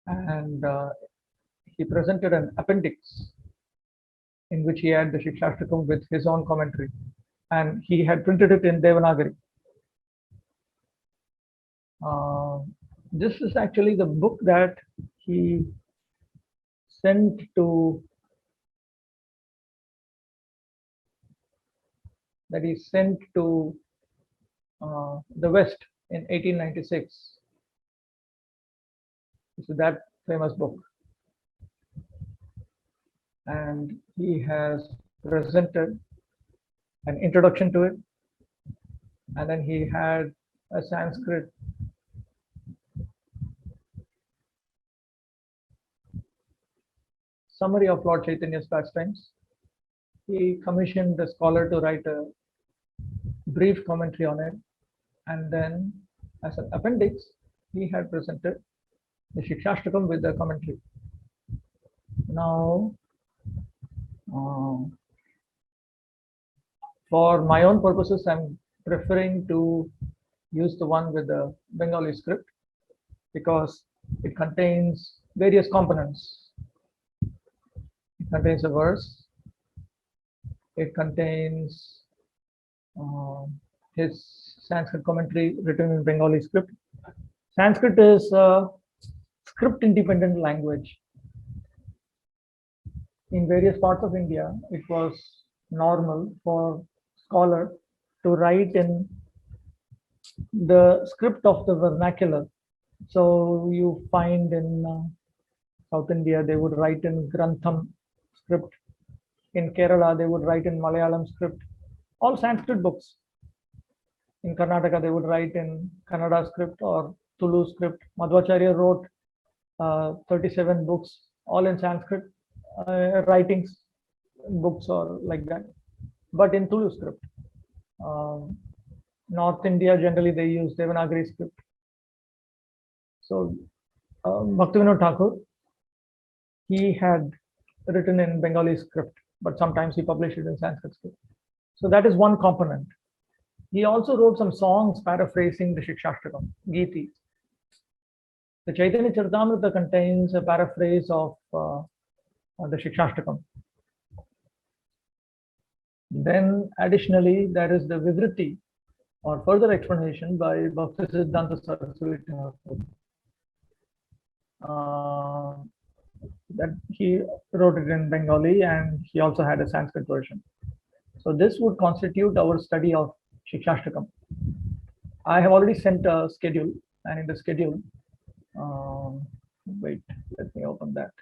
and he presented an appendix in which he had the Shikshashtakam with his own commentary, and he had printed it in Devanagari. This is actually the book that he sent to the West in 1896. So that famous book, and he has presented an introduction to it, and then he had a Sanskrit summary of Lord Chaitanya's pastimes. He commissioned a scholar to write a brief commentary on it, and then as an appendix, he had presented the Shikshashtakam with the commentary. Now, for my own purposes, I'm preferring to use the one with the Bengali script because it contains various components. It contains a verse, it contains his Sanskrit commentary written in Bengali script. Sanskrit is a script independent language. In various parts of India, it was normal for scholar to write in the script of the vernacular. So you find in South India, they would write in Grantham script. In Kerala, they would write in Malayalam script. All Sanskrit books. In Karnataka, they would write in Kannada script or Tulu script. Madhvacharya wrote 37 books, all in Sanskrit writings, books or like that, but in Tulu script. North India, generally they use Devanagari script. So Bhaktivinoda Thakur, he had written in Bengali script, but sometimes he published it in Sanskrit script. So that is one component. He also wrote some songs paraphrasing the Shikshashtakam, Geeti. The Chaitanya Charitamrita contains a paraphrase of the Shikshashtakam. Then additionally, there is the Vivritti or further explanation by Bhaktisiddhanta Saraswati Thakur. That he wrote it in Bengali and he also had a Sanskrit version. So this would constitute our study of Shikshashtakam. I have already sent a schedule, and in the schedule, wait, let me open that.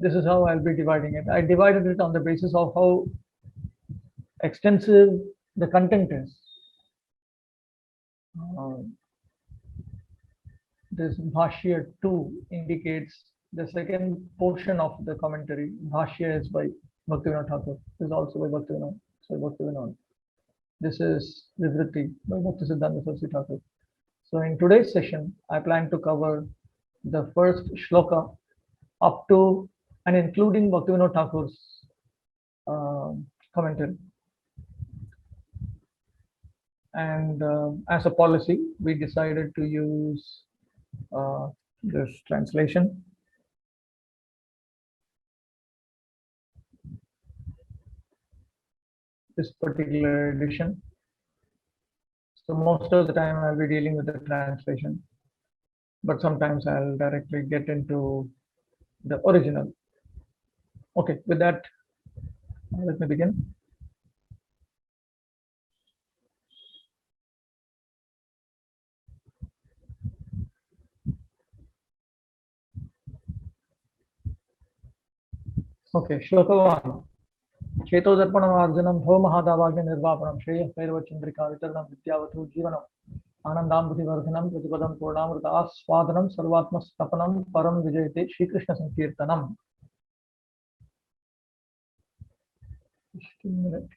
This is how I'll be dividing it. I divided it on the basis of how extensive the content is. This Bhashya 2 indicates the second portion of the commentary. Bhashya is by Bhaktivinoda Thakur. This is also by Bhaktivinoda. This is Vivritti by Bhaktisiddhanta Saraswati Thakur. So in today's session, I plan to cover the first shloka up to and including Bhaktivinoda Thakur's commentary. And as a policy, we decided to use this translation. This particular edition. So most of the time I'll be dealing with the translation, but sometimes I'll directly get into the original. Okay, with that, let me begin. Okay, Shloka 1. Chetodharpanam Bho Mahadavagya Nirvapanam Shreya Kairava Chandrika Vitaranam Vidyavatu Jivanam Anandam Buddhivardhanam Pratipadam Purnamrita Aswadanam Sarvatma Stapanam Param Vijayate Shri Krishna Sankirtanam. Just a minute.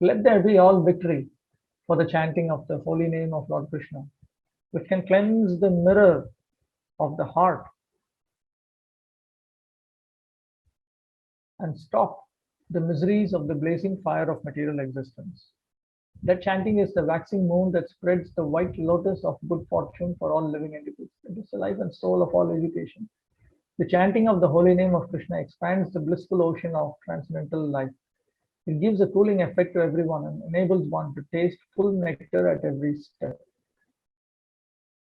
Let there be all victory for the chanting of the holy name of Lord Krishna, which can cleanse the mirror of the heart and stop the miseries of the blazing fire of material existence. That chanting is the waxing moon that spreads the white lotus of good fortune for all living entities. It is the life and soul of all education. The chanting of the holy name of Krishna expands the blissful ocean of transcendental life. It gives a cooling effect to everyone and enables one to taste full nectar at every step.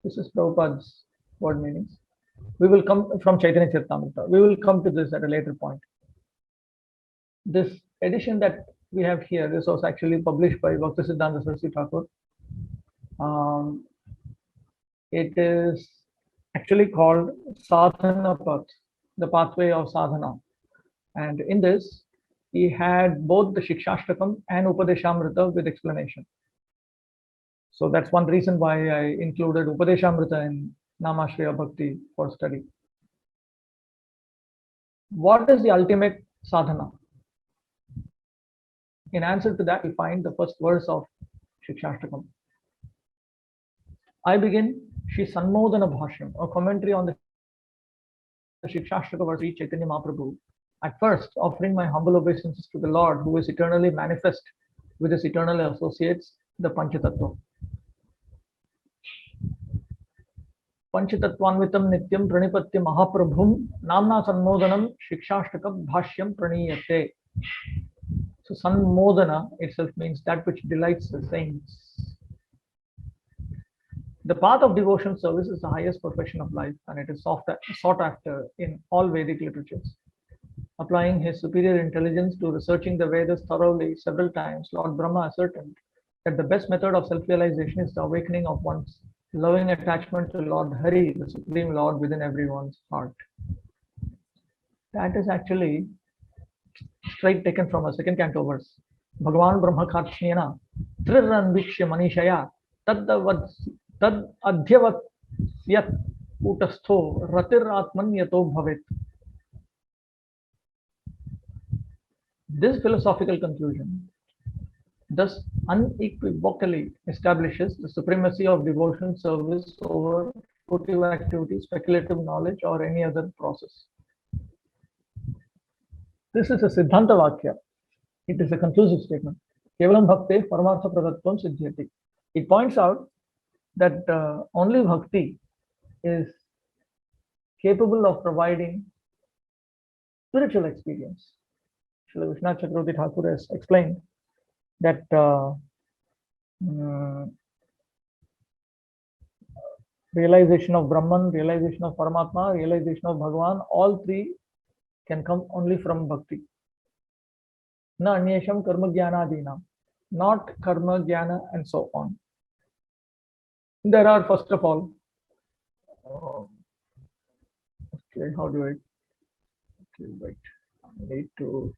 This is Prabhupada's word meanings. We will come from Chaitanya Charitamrita. We will come to this at a later point. This edition that we have here, this was actually published by Bhaktisiddhanta Saraswati Thakur. It is actually called Sadhana Path, the pathway of sadhana. And in this, he had both the Shikshashtakam and Upadeshamrita with explanation. So that's one reason why I included Upadeshamrita in Namashriya Bhakti for study. What is the ultimate sadhana? In answer to that, we find the first verse of Shikshashtakam. I begin Shri Sanmodana Bhashyam, a commentary on the Shikshashtaka verse Chaitanya Mahaprabhu. At first, offering my humble obeisances to the Lord, who is eternally manifest with his eternal associates, the Panchatattva. Panchatattvanvitam Nityam Pranipatya Mahaprabhum Namna Sanmodanam Shikshashtaka Bhashyam Praniyate. So Sanmodana itself means that which delights the saints. The path of devotion service is the highest perfection of life, and it is sought after in all Vedic literatures. Applying his superior intelligence to researching the Vedas thoroughly several times, Lord Brahma ascertained that the best method of self-realization is the awakening of one's loving attachment to Lord Hari, the Supreme Lord within everyone's heart. That is actually straight taken from a second canto verse. Bhagavan Brahma Karshena Triranvikshya Manishaya Tad Adhyavat Yat Utastho Ratir Atman Yato Bhavet. This philosophical conclusion thus unequivocally establishes the supremacy of devotion service over fruitive activity, speculative knowledge, or any other process. This is a Siddhanta Vakya. It is a conclusive statement. Kevalam Bhakte Paramartha Pradatvam Siddhyati. It points out that only Bhakti is capable of providing spiritual experience. Srila Vishwanath Chakravarti Thakur has explained that realization of Brahman, realization of Paramatma, realization of Bhagavan, all three can come only from Bhakti. Na anyesham karma jnana adina, not karma jnana and so on. There are, first of all, okay, how do I, okay, wait, I need to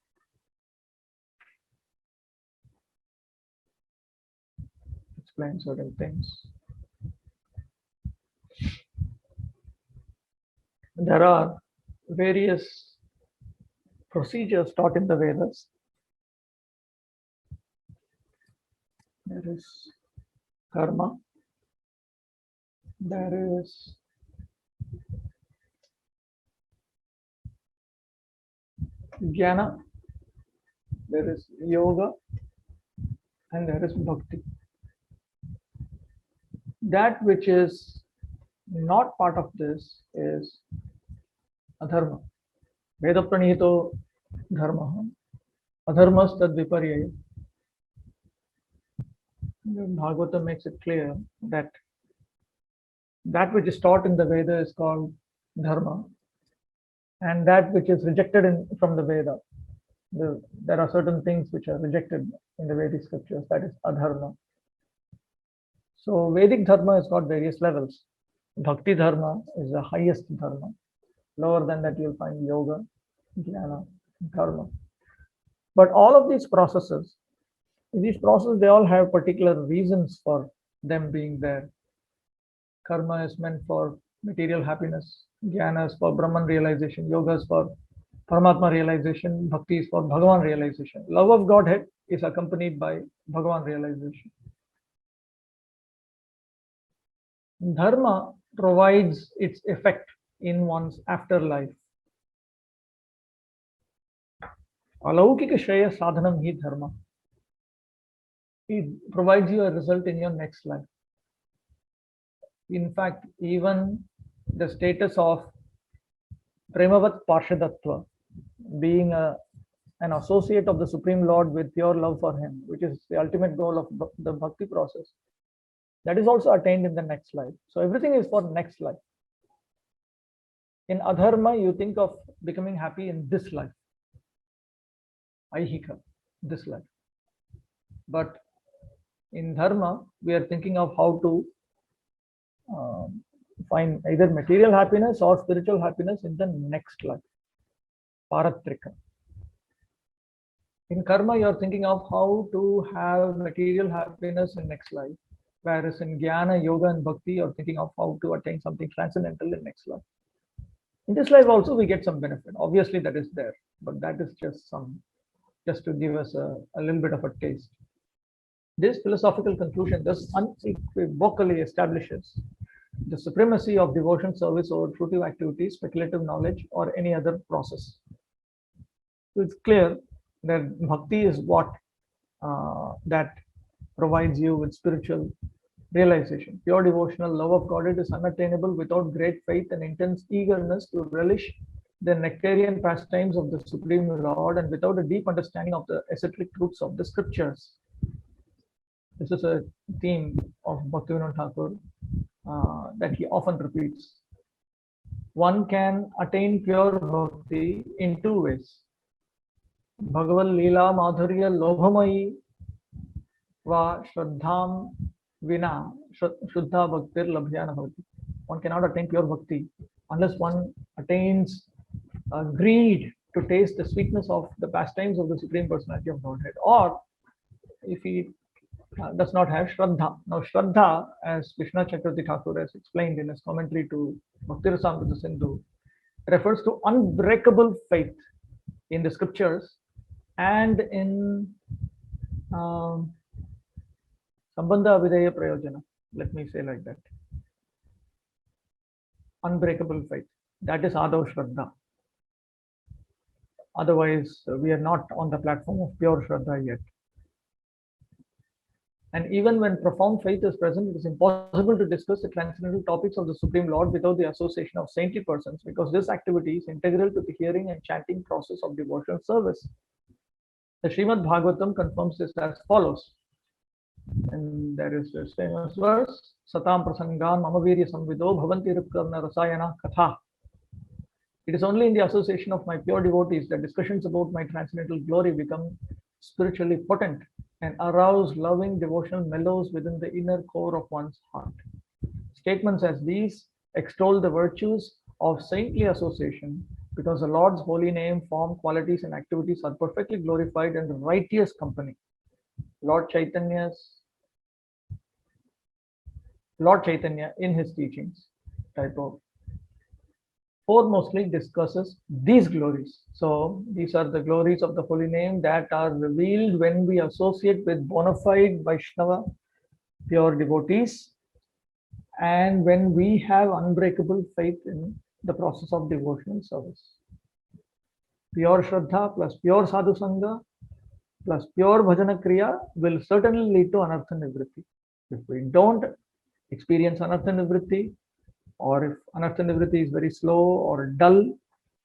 explain certain things. There are various procedures taught in the Vedas. There is karma, there is jnana, there is yoga, and there is bhakti. That which is not part of this is adharma. Veda pranihito dharma, adharmas tad viparyaya. Bhagavata makes it clear that that which is taught in the Veda is called dharma, and that which is rejected from the Veda, there are certain things which are rejected in the Vedic scriptures, that is adharma. So Vedic dharma has got various levels. Bhakti dharma is the highest dharma. Lower than that you'll find yoga, jnana, karma. But all of these processes, they all have particular reasons for them being there. Karma is meant for material happiness, jnana is for Brahman realization, yoga is for Paramatma realization, bhakti is for Bhagavan realization. Love of Godhead is accompanied by Bhagavan realization. Dharma provides its effect in one's afterlife. Alaukika Shreya Sadhanam hi Dharma. It provides you a result in your next life. In fact, even the status of Premavat Parshadatva, being an associate of the Supreme Lord with your love for Him, which is the ultimate goal of the bhakti process, that is also attained in the next life. So everything is for next life. In adharma, you think of becoming happy in this life, aihika, this life. But in dharma, we are thinking of how to find either material happiness or spiritual happiness in the next life, paratrika. In karma, you are thinking of how to have material happiness in next life, whereas in jnana, yoga, and bhakti, you are thinking of how to attain something transcendental in next life. In this life also, we get some benefit. Obviously, that is there, but that is just to give us a little bit of a taste. This philosophical conclusion thus unequivocally establishes the supremacy of devotion service over fruitive activities, speculative knowledge, or any other process. So it's clear that bhakti is what that provides you with spiritual realization. Pure devotional love of God is unattainable without great faith and intense eagerness to relish the nectarian pastimes of the Supreme Lord and without a deep understanding of the esoteric truths of the scriptures. This is a theme of Bhaktivinoda Thakur that he often repeats. One can attain pure bhakti in two ways. Bhagavad Leela Madhurya Lobhamayi va Shraddham Vina Shuddha Bhaktir Labhyana Bhakti. One cannot attain pure bhakti unless one attains greed to taste the sweetness of the pastimes of the Supreme Personality of Godhead, or if he does not have Shraddha. Now, Shraddha, as Vishnu Chakravarti Thakur has explained in his commentary to Bhakti Rasamrita Sindhu, refers to unbreakable faith in the scriptures and in Sambandha Avideya Prayojana. Let me say like that. Unbreakable faith. That is Adav Shraddha. Otherwise, we are not on the platform of pure Shraddha yet. And even when profound faith is present, it is impossible to discuss the transcendental topics of the Supreme Lord without the association of saintly persons, because this activity is integral to the hearing and chanting process of devotional service. The Srimad Bhagavatam confirms this as follows. And there is this famous verse, Satam Prasangan Mamavirya Samvido Bhavanti Rupkarna Rasayana Katha. It is only in the association of my pure devotees that discussions about my transcendental glory become spiritually potent and arouse loving devotional mellows within the inner core of one's heart. Statements as these extol the virtues of saintly association because the Lord's holy name, form, qualities, and activities are perfectly glorified in the righteous company. Lord Chaitanya in his teachings, typo, foremostly discusses these glories. So these are the glories of the holy name that are revealed when we associate with bona fide Vaishnava, pure devotees, and when we have unbreakable faith in the process of devotional service. Pure Shraddha plus pure Sadhu Sangha plus pure Bhajana Kriya will certainly lead to Anartha Nivritti. If we don't experience Anartha Nivritti, or if Anartha Nivritti is very slow or dull,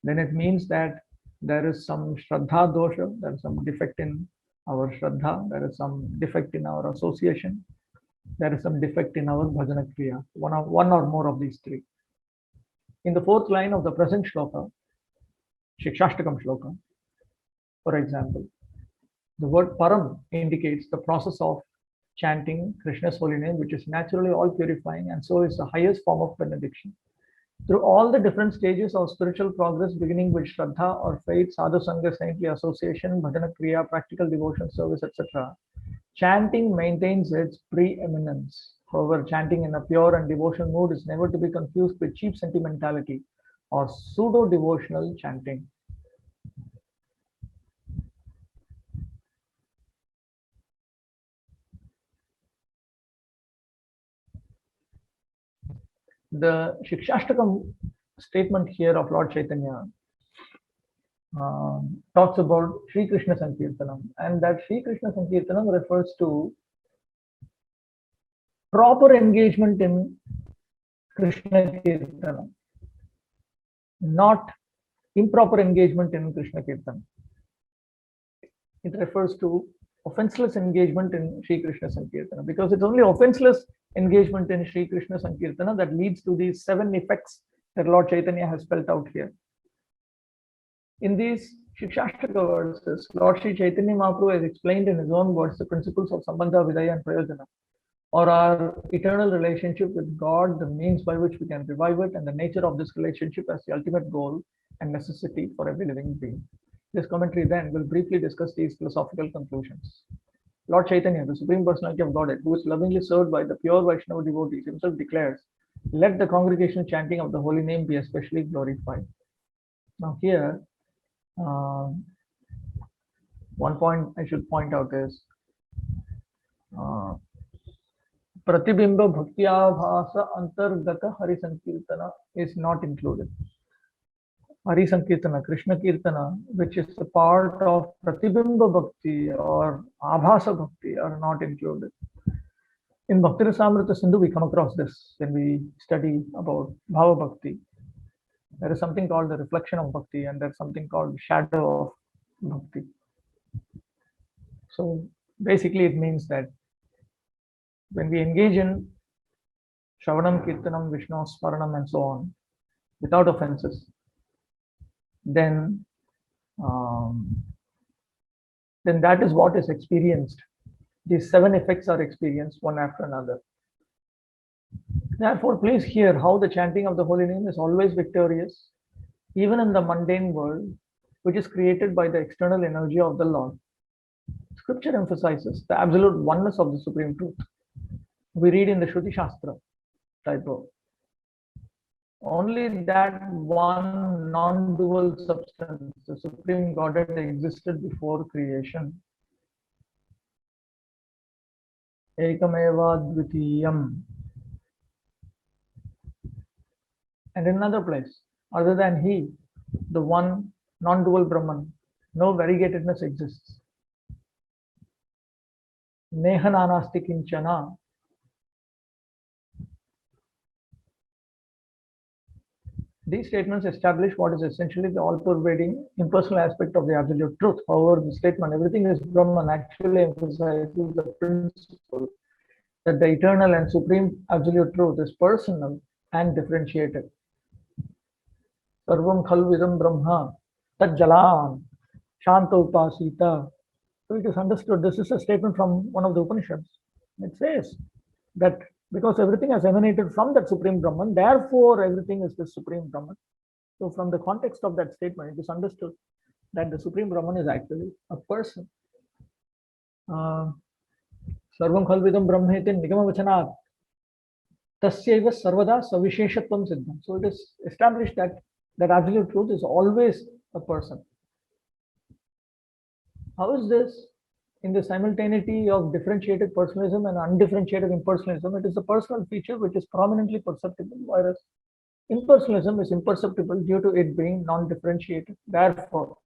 then it means that there is some Shraddha dosha, there is some defect in our Shraddha, there is some defect in our association, there is some defect in our Bhajana Kriya, one or more of these three. In the fourth line of the present shloka, Shikshashtakam shloka, for example, the word param indicates the process of chanting Krishna's holy name, which is naturally all purifying, and so is the highest form of benediction. Through all the different stages of spiritual progress, beginning with Shraddha or faith, Sadhu Sangha, saintly association, Bhajana Kriya, practical devotion, service, etc., chanting maintains its preeminence. However, chanting in a pure and devotional mood is never to be confused with cheap sentimentality or pseudo-devotional chanting. The Shikshashtakam statement here of Lord Chaitanya talks about Sri Krishna Sankirtanam, and that Sri Krishna Sankirtanam refers to proper engagement in Krishna Kirtanam, not improper engagement in Krishna Kirtanam. It refers to offenseless engagement in Sri Krishna Sankirtana, because it's only offenseless engagement in Sri Krishna Sankirtana that leads to these 7 effects that Lord Chaitanya has spelled out here. In these Shikshashtaka verses, Lord Sri Chaitanya Mahaprabhu has explained in his own words the principles of Sambandha, Vidaya and Prayojana, or our eternal relationship with God, the means by which we can revive it, and the nature of this relationship as the ultimate goal and necessity for every living being. This commentary then will briefly discuss these philosophical conclusions. Lord Chaitanya, the Supreme Personality of Godhead, who is lovingly served by the pure Vaishnava devotees, himself declares, "Let the congregational chanting of the holy name be especially glorified." Now here, one point I should point out is Pratibimba Bhaktyabhasa Antargata Hari Sankirtana is not included. Hari Sankirtana, Krishna Kirtana, which is a part of Pratibimba Bhakti or Abhasa Bhakti, are not included. In Bhakti Rasamrita Sindhu, we come across this when we study about Bhava Bhakti. There is something called the reflection of Bhakti, and there's something called the shadow of Bhakti. So basically, it means that when we engage in Shravanam, Kirtanam, Vishnu, Smaranam, and so on, without offenses, then that is what is experienced. These 7 effects are experienced one after another. Therefore, please hear how the chanting of the holy name is always victorious, even in the mundane world, which is created by the external energy of the Lord. Scripture emphasizes the absolute oneness of the Supreme Truth. We read in the Shruti Shastra type of only that one non-dual substance, the Supreme Godhead, existed before creation. Ekameva Dvitiyam. And in another place, other than He, the one non-dual Brahman, no variegatedness exists. Nehananasti kinchana. These statements establish what is essentially the all-pervading impersonal aspect of the absolute truth. However, the statement, everything is Brahman, actually emphasizes the principle that the eternal and supreme absolute truth is personal and differentiated. Sarvam khalvidam brahma tad jalan shanta upasita. So it is understood. This is a statement from one of the Upanishads. It says that because everything has emanated from that Supreme Brahman, therefore everything is the Supreme Brahman. So from the context of that statement, it is understood that the Supreme Brahman is actually a person. Sarvam khalvidam brahmeti nigama vachanat tasyaiva sarvada savisheshatvam siddham. So it is established that absolute truth is always a person. How is this? In the simultaneity of differentiated personalism and undifferentiated impersonalism, it is a personal feature which is prominently perceptible, whereas impersonalism is imperceptible due to it being non-differentiated. Therefore,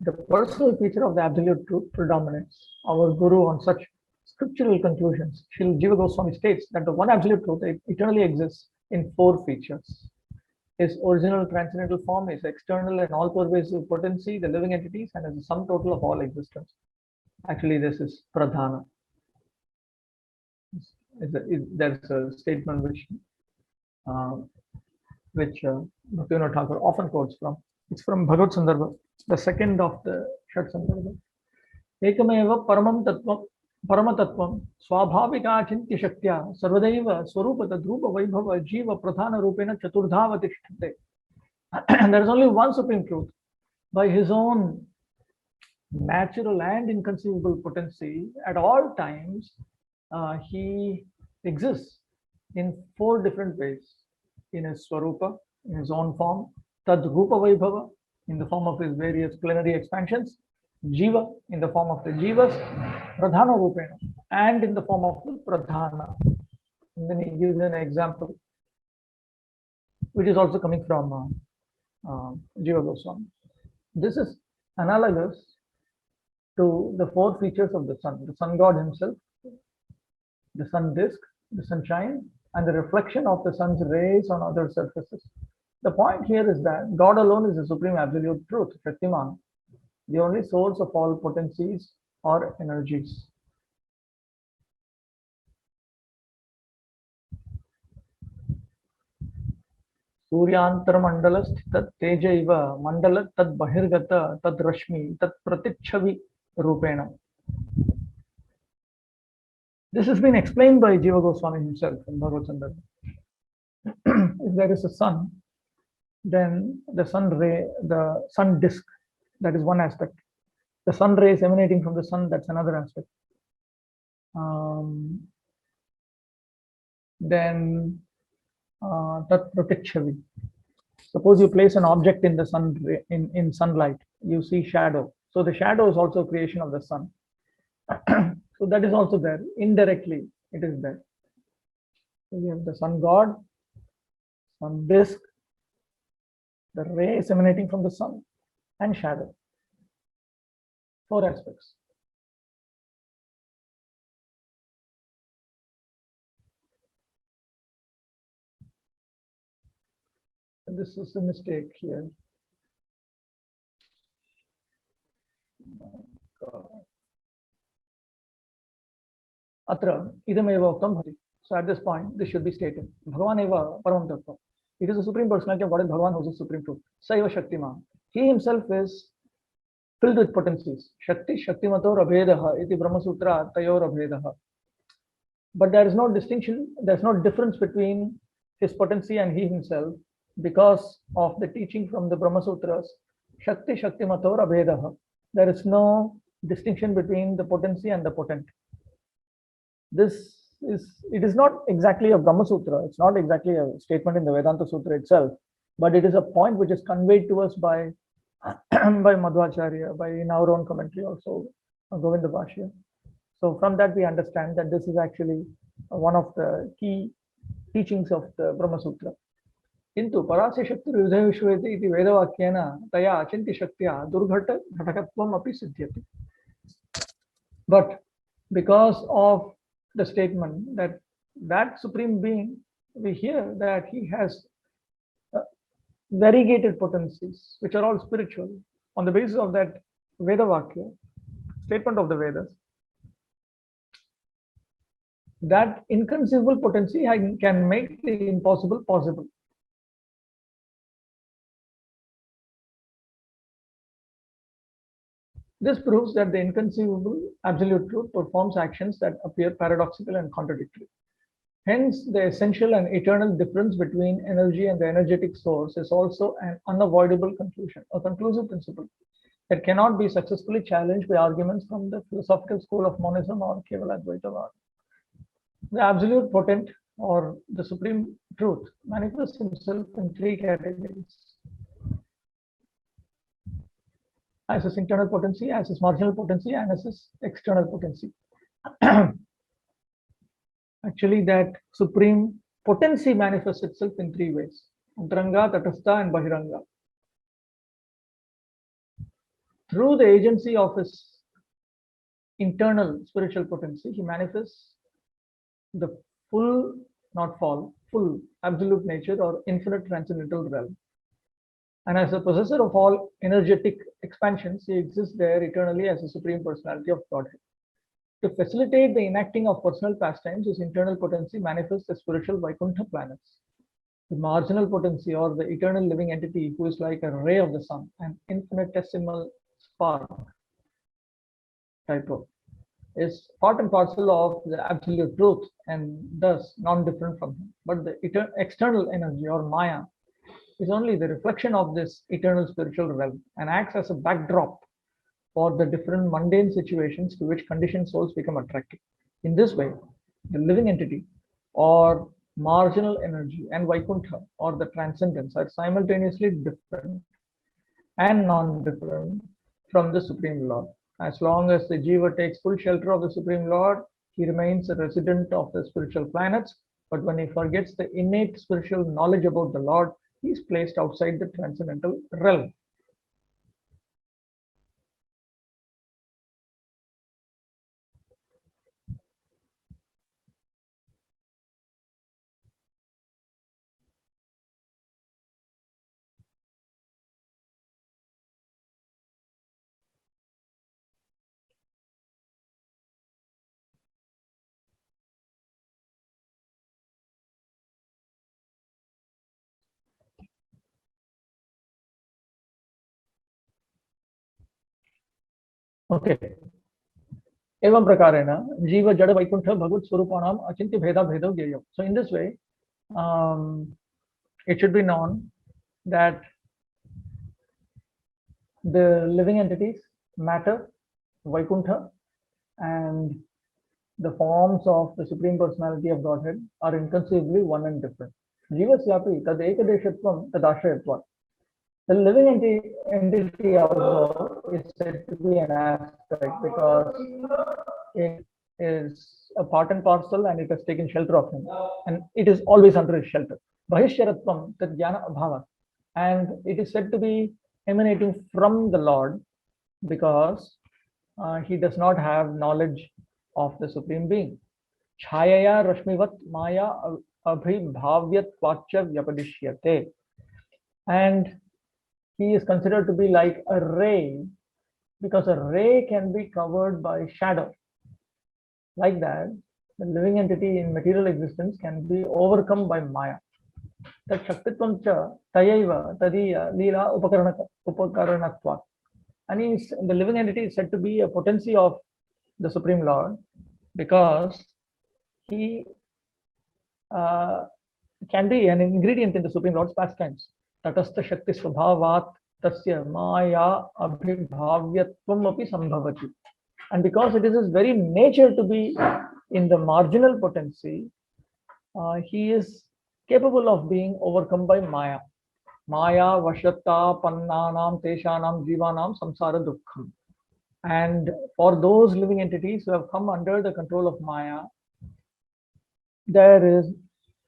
the personal feature of the absolute truth predominates. Our Guru, on such scriptural conclusions, Srila Jiva Goswami states that the one absolute truth eternally exists in 4 features. His original transcendental form is external and all-pervasive potency, the living entities, and is the sum total of all existence. Actually, this is pradhana. There's a statement which Bhaktivinoda Thakur often quotes from. It's from Bhagavad Sandarbha, the second of the Shat Sandarbha. Ekameva paramam tattvam paramatatvam swabhavika shaktya sarvadaiva swarupa tadrupa vaibhava jiva pradhana rupena chaturdhavatishthate. And there is only one supreme truth. By his own natural and inconceivable potency, at all times, he exists in 4 different ways. In his swarupa, in his own form, tad rupa vaibhava, in the form of his various plenary expansions, jiva, in the form of the jivas, pradhana rupena, and in the form of the pradhana. And then he gives an example which is also coming from Jiva Goswami. This is analogous to the four features of the sun god himself, the sun disk, the sunshine, and the reflection of the sun's rays on other surfaces. The point here is that God alone is the supreme absolute truth, Shaktiman, the only source of all potencies or energies. सूर्यांतरमंडलस्थित तेजैव मंडल तद बहिर्गत तद रश्मि तद प्रतिच्छवि रूपेण. This has been explained by Jiva Goswami himself in Bhagavad Gita. If there is a sun, then the sun ray, the sun disk, that is one aspect. The sun rays emanating from the sun, that's another aspect. Then tat pratikshhavi. Suppose you place an object in the sun in sunlight, you see shadow. So the shadow is also creation of the sun. So that is also there. Indirectly, it is there. So we have the sun god, sun disk, the rays emanating from the sun, and shadow. Four aspects. And this is a mistake here. Atra idameva uktam bhati. So at this point, this should be stated. Bhagavan eva param tattva. It is the supreme personality of God, Bhagavan, who is the supreme truth. Saiva Shaktiman. He himself is filled with potencies. Shakti Shaktimator abhedaha iti Brahma Sutra tayor abhedaha. But there is no distinction, there is no difference between his potency and he himself because of the teaching from the Brahma Sutras. Shakti Shaktimator abhedaha. There is no distinction between the potency and the potent. It is not exactly a Brahma Sutra, it's not exactly a statement in the Vedanta Sutra itself, but it is a point which is conveyed to us by Madhvacharya, by in our own commentary also, Govinda Bhashya. So from that we understand that this is actually one of the key teachings of the Brahma Sutra. Kintu parasya shakti hridaya vishwete iti vedavakyena taya achinti shaktya durghata ghatakatvam api siddhyati. But because of the statement that supreme being, we hear that he has variegated potencies which are all spiritual. On the basis of that Vedavakya, statement of the Vedas, that inconceivable potency can make the impossible possible. This proves that the inconceivable absolute truth performs actions that appear paradoxical and contradictory. Hence, the essential and eternal difference between energy and the energetic source is also an unavoidable conclusion, a conclusive principle that cannot be successfully challenged by arguments from the philosophical school of monism or Kevaladvaitavada. The absolute potent or the supreme truth manifests himself in three categories: as his internal potency, as his marginal potency, and as his external potency. Actually, that supreme potency manifests itself in three ways: Antaranga, Tatastha, and Bahiranga. Through the agency of his internal spiritual potency, he manifests the full, not fall, full absolute nature or infinite transcendental realm. And as the possessor of all energetic expansions, he exists there eternally as the supreme personality of Godhead. To facilitate the enacting of personal pastimes, his internal potency manifests as spiritual Vaikuntha planets. The marginal potency or the eternal living entity, who is like a ray of the sun, an infinitesimal spark, typo, is part and parcel of the absolute truth and thus non-different from him. But the external energy or Maya is only the reflection of this eternal spiritual realm and acts as a backdrop for the different mundane situations to which conditioned souls become attracted. In this way, the living entity or marginal energy and Vaikuntha or the transcendence are simultaneously different and non-different from the Supreme Lord. As long as the Jiva takes full shelter of the Supreme Lord, he remains a resident of the spiritual planets, But when he forgets the innate spiritual knowledge about the Lord, he is placed outside the transcendental realm. Okay. एवं प्रकारेण जीव जड़ वैकुंठ भगवत स्वरूपाणाम अचिंत्य भेदा भेदो ज्ञेय. So in this way, it should be known that the living entities, matter, Vaikuntha, and the forms of the Supreme Personality of Godhead are inconceivably one and different. Jivasyapi tad ekadeshatvam tadashrayatvam. The living entity also is said to be an aspect because it is a part and parcel and it has taken shelter of him and it is always under his shelter. Bahishyaratvam tad jnana abhava. And it is said to be emanating from the Lord because he does not have knowledge of the Supreme Being. Chayaya rashmivat maya abhibhavyatvacha vyapadishyate. And he is considered to be like a ray because a ray can be covered by shadow. Like that, the living entity in material existence can be overcome by Maya. Tat shaktitvam cha tayaiva tadiya lila upakaranatva. And the living entity is said to be a potency of the Supreme Lord because he can be an ingredient in the Supreme Lord's pastimes. Tatastha Shakti Swabhavat Tasya Maya Abhibhavyatvam api Sambhavati. And because it is his very nature to be in the marginal potency, he is capable of being overcome by Maya. Maya Vashatta Pannanam Teshanam Jivanam Samsara Dukkham. And for those living entities who have come under the control of Maya, there is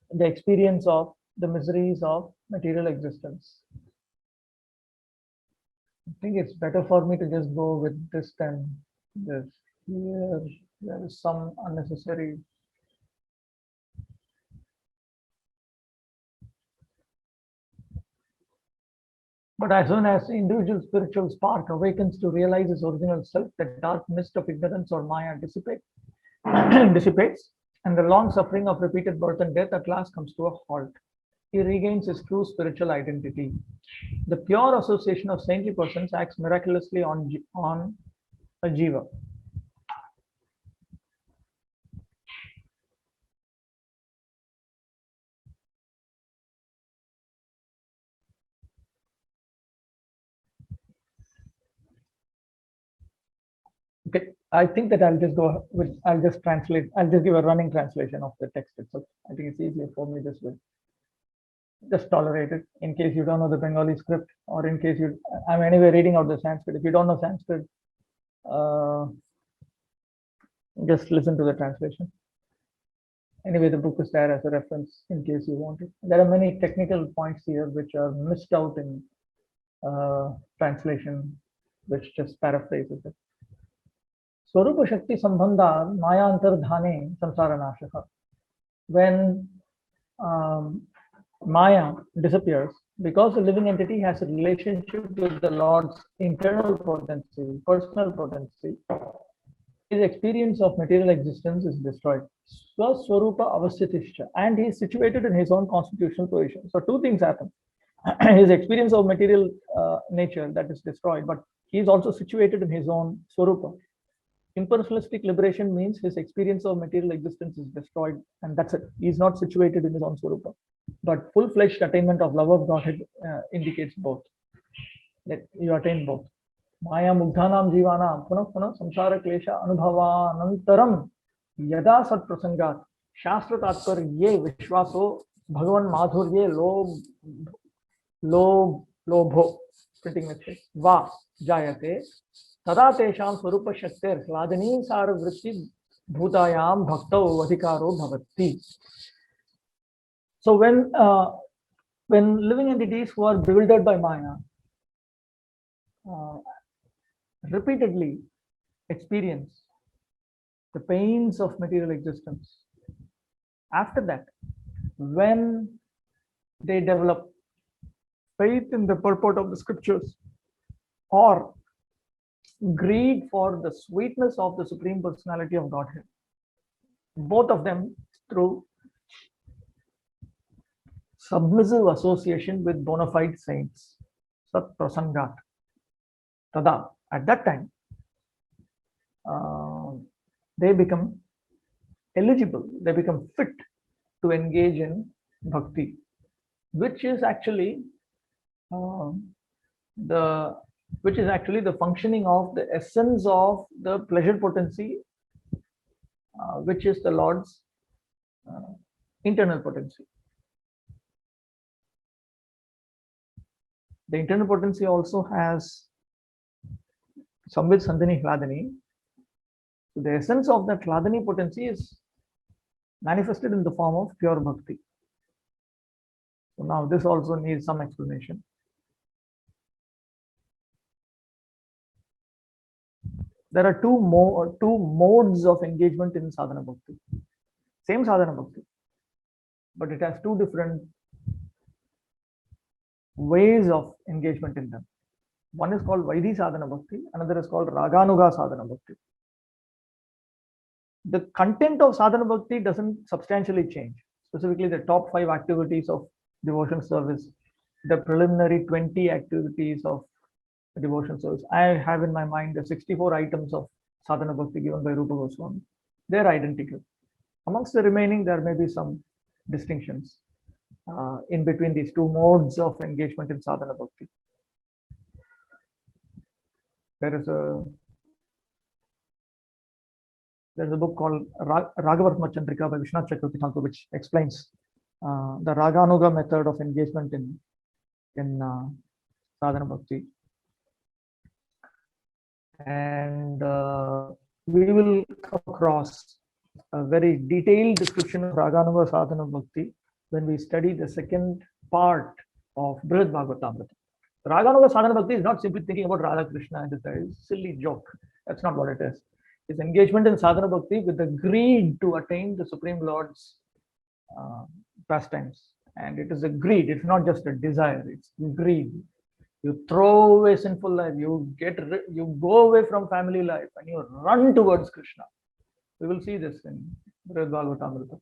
the experience of the miseries of material existence. I think it's better for me to just go with this than this. Here, there is some unnecessary. But as soon as the individual spiritual spark awakens to realize his original self, the dark mist of ignorance or Maya dissipates, and the long suffering of repeated birth and death at last comes to a halt. He regains his true spiritual identity. The pure association of saintly persons acts miraculously on a jiva. Okay, I think that I'll just go with, I'll just give a running translation of the text itself. I think it's easier for me this way. Just tolerate it in case you don't know the Bengali script, or in case I'm anyway reading out the Sanskrit. If you don't know Sanskrit, just listen to the translation. Anyway, the book is there as a reference in case you want it. There are many technical points here which are missed out in translation, which just paraphrases it. Swarupa Shakti Sambandha Maya Antardhane Samsara Nashaka. When Maya disappears, because the living entity has a relationship with the Lord's internal potency, personal potency, his experience of material existence is destroyed. Swaswarupa Avasthitisha, and he is situated in his own constitutional position. So two things happen. His experience of material nature, that is destroyed, but he is also situated in his own Swarupa. Impersonalistic liberation means his experience of material existence is destroyed, and that's it. He is not situated in his own Swarupa. But full-fledged attainment of love of Godhead indicates both. That you attain both. Maya Mugdhanam Jivanam Punah Punah Samsara Klesha Anubhavanantaram Yada Sat Prasangat Shastra Tatparye Vishwaso Bhagavan Madhurye Lobho printing mistake Va Jayate Tada Tesham Swarupa Shaktir Hladani Sara Vritti Bhutayam Bhaktau Adhikaro Bhavati. So when living entities who are bewildered by Maya uh, repeatedly experience the pains of material existence, after that, when they develop faith in the purport of the scriptures or greed for the sweetness of the Supreme Personality of Godhead, both of them through submissive association with bona fide saints, Sat Prasangat, Tada, at that time, uh, they become eligible, they become fit to engage in bhakti, which is actually uh, the functioning of the essence of the pleasure potency, which is the Lord's internal potency. The internal potency also has Samvid Sandhini Hladani. So the essence of that Hladani potency is manifested in the form of pure bhakti. So now this also needs some explanation. There are two modes of engagement in sadhana bhakti. Same sadhana bhakti, but it has two different ways of engagement in them. One is called Vaidhi sadhana bhakti, another is called Raganuga sadhana bhakti. The content of sadhana bhakti doesn't substantially change. Specifically, the top 5 activities of devotion service, the preliminary 20 activities of devotion service. I have in my mind the 64 items of sadhana bhakti given by Rupa Goswami. They're identical. Amongst the remaining, there may be some distinctions in between these two modes of engagement in sadhana bhakti. There's a book called Ragavartma Chandrika by Vishwanath Chakravarti Thakur, which explains the Raganuga method of engagement in sadhana bhakti. And we will come across a very detailed description of Raganuga sadhana bhakti when we study the second part of Brihad Bhagavatamrita. Raganuga sadhana bhakti is not simply thinking about Radha Krishna and this is a silly joke. That's not what it is. It's engagement in sadhana bhakti with the greed to attain the Supreme Lord's pastimes. And it is a greed, it's not just a desire, it's greed. You throw away sinful life, you go away from family life and you run towards Krishna. We will see this in Brihad Bhagavatamrita,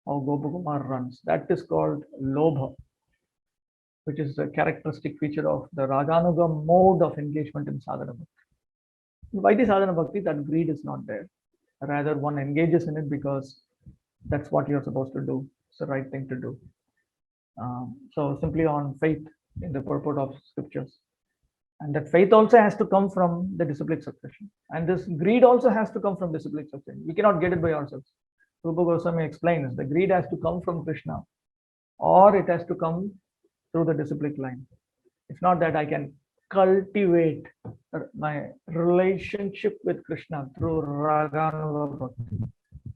how Gopakumar runs. That is called Lobha, which is a characteristic feature of the Raganuga mode of engagement in sadhana bhakti. In Vaidhi sadhana bhakti, that greed is not there. Rather, one engages in it because that's what you're supposed to do. It's the right thing to do. So simply on faith in the purport of scriptures. And that faith also has to come from the disciplic succession. And this greed also has to come from disciplic succession. We cannot get it by ourselves. Rupa Goswami explains the greed has to come from Krishna or it has to come through the disciplic line. It's not that I can cultivate my relationship with Krishna through Raganuga bhakti.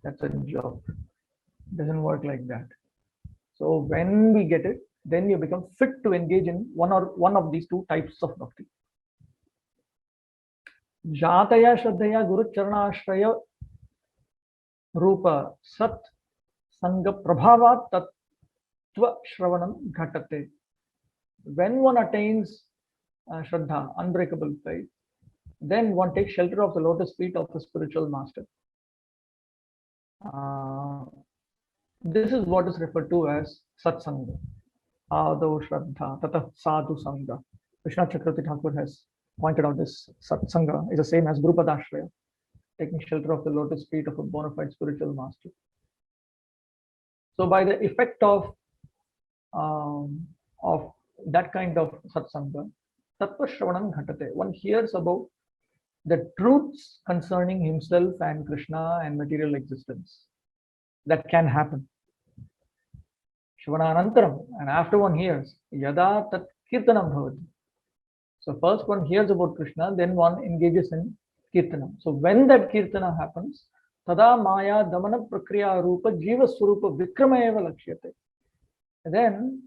That's a joke. It doesn't work like that. So when we get it, then you become fit to engage in one of these two types of bhakti. Jataya Shraddhaya Guru Charanashraya Rupa Sat Sangha Prabhavat Tattva Shravanam Ghatate. When one attains Shraddha, unbreakable faith, then one takes shelter of the lotus feet of the spiritual master. This is what is referred to as Satsanga. Ado Shraddha, Tata Sadhu Sangha. Vishwanath Chakravarti Thakur has pointed out this Satsanga is the same as Gurupadashraya, taking shelter of the lotus feet of a bona fide spiritual master. So by the effect of that kind of Satsanga, Tattva Shravanam Ghatate, one hears about the truths concerning himself and Krishna and material existence that can happen. Shravananantaram, and after one hears, Yada Tat Kirtanam Bhavati. So first one hears about Krishna, then one engages in Kirtana. So when that Kirtana happens, Tada Maya Damana Prakriya Rupa Jiva Swarupa Vikrama Eva Lakshyate. then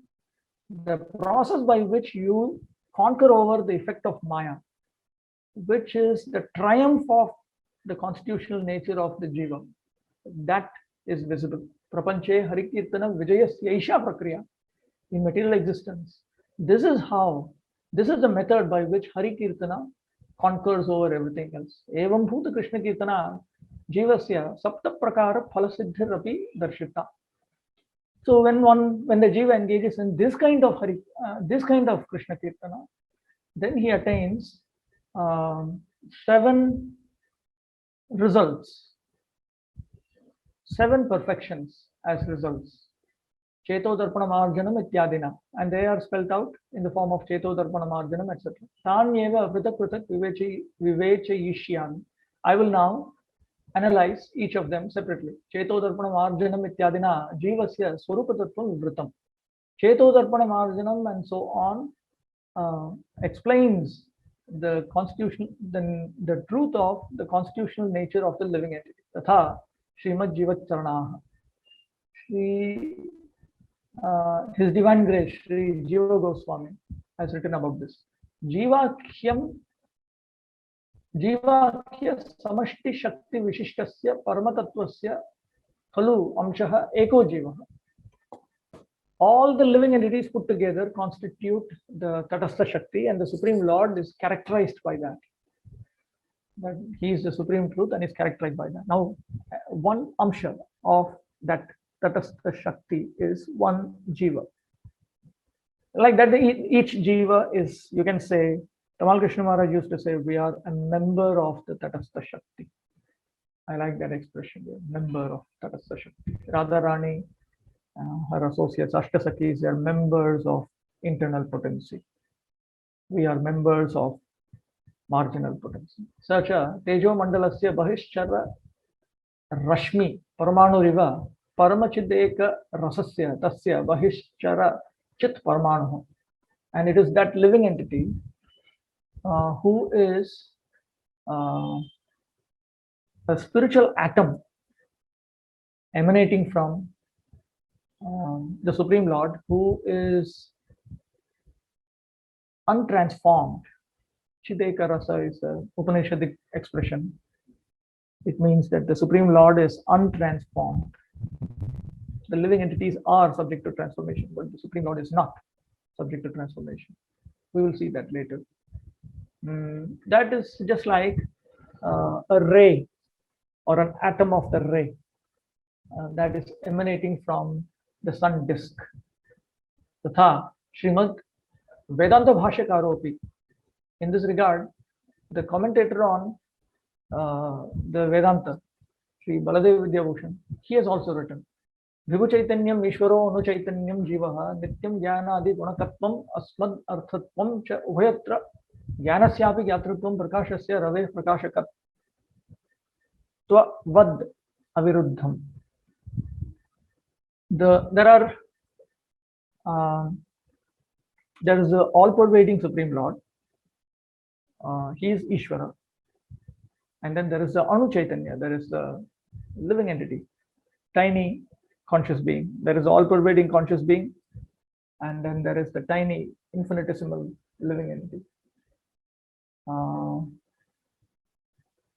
the process by which you conquer over the effect of Maya, which is the triumph of the constitutional nature of the Jiva, that is visible. Prapanche Harikirtana Vijayasya Prakriya in material existence. This is the method by which Harikirtana conquers over everything else. Evam Bhuta Krishna Kirtana Jivasya Sapta Prakara Phalasiddhirapi Darshita. So when the Jiva engages in this kind of Krishna Kirtana, then he attains 7 results, 7 perfections as results. Cheto Darpana Marjanam Ityadina, and they are spelled out in the form of Cheto Darpana Marjanam, etc. Tanyeva Vritak Vritak Vivecha Yishyan. I will now analyze each of them separately. Cheto Darpana Marjanam Ityadina Jivasya Swarupatatvam Vritam. Cheto Darpana Marjanam and so on explains the constitution, the truth of the constitutional nature of the living entity. Tatha Srimad Jivat Charanaha. His Divine Grace, Sri Jiva Goswami, has written about this. Jivakya Samashti Shakti Vishishtasya Paramatattvasya Khalu Amshaha Eko Jiva. All the living entities put together constitute the Tatastha Shakti, and the Supreme Lord is characterized by that. That he is the Supreme Truth and is characterized by that. Now, one Amsha of that Tatastha Shakti is one Jiva. Like that, each Jiva is, you can say, Tamal Krishna Maharaj used to say, we are a member of the Tatastha Shakti. I like that expression, member of Tatastha Shakti. Radharani, her associates, Ashtasakis, they are members of internal potency. We are members of marginal potency. Such a Tejo Mandalasya Bahishchara Rashmi Paramanu Riva Paramachideka Rasasya Tasya Bahishchara Chit Paramanu. And it is that living entity who is a spiritual atom emanating from the Supreme Lord, who is untransformed. Chideka Rasa is an Upanishadic expression. It means that the Supreme Lord is untransformed. The living entities are subject to transformation, but the Supreme Lord is not subject to transformation. We will see that later. That is just like a ray or an atom of the ray that is emanating from the sun disk. Tatha Srimad Vedanta Bhashakaropi. In this regard, the commentator on the Vedanta, Sri Baladev Vidyabhushan, he has also written, Vibhu Chaitanyam Ishvaro Anu Chaitanyam Jivaha Nityam Jnana Adi Gunakatvam Asmad Arthatvam Cha Ubhayatra Jnanasyapi Gyatritvam Prakashasya Rave Prakashakat Tva Vad Aviruddham. There is the all-pervading Supreme Lord. He is Ishvara. And then there is the Anu Chaitanya, there is the living entity, tiny conscious being. There is all-pervading conscious being, and then there is the tiny infinitesimal living entity.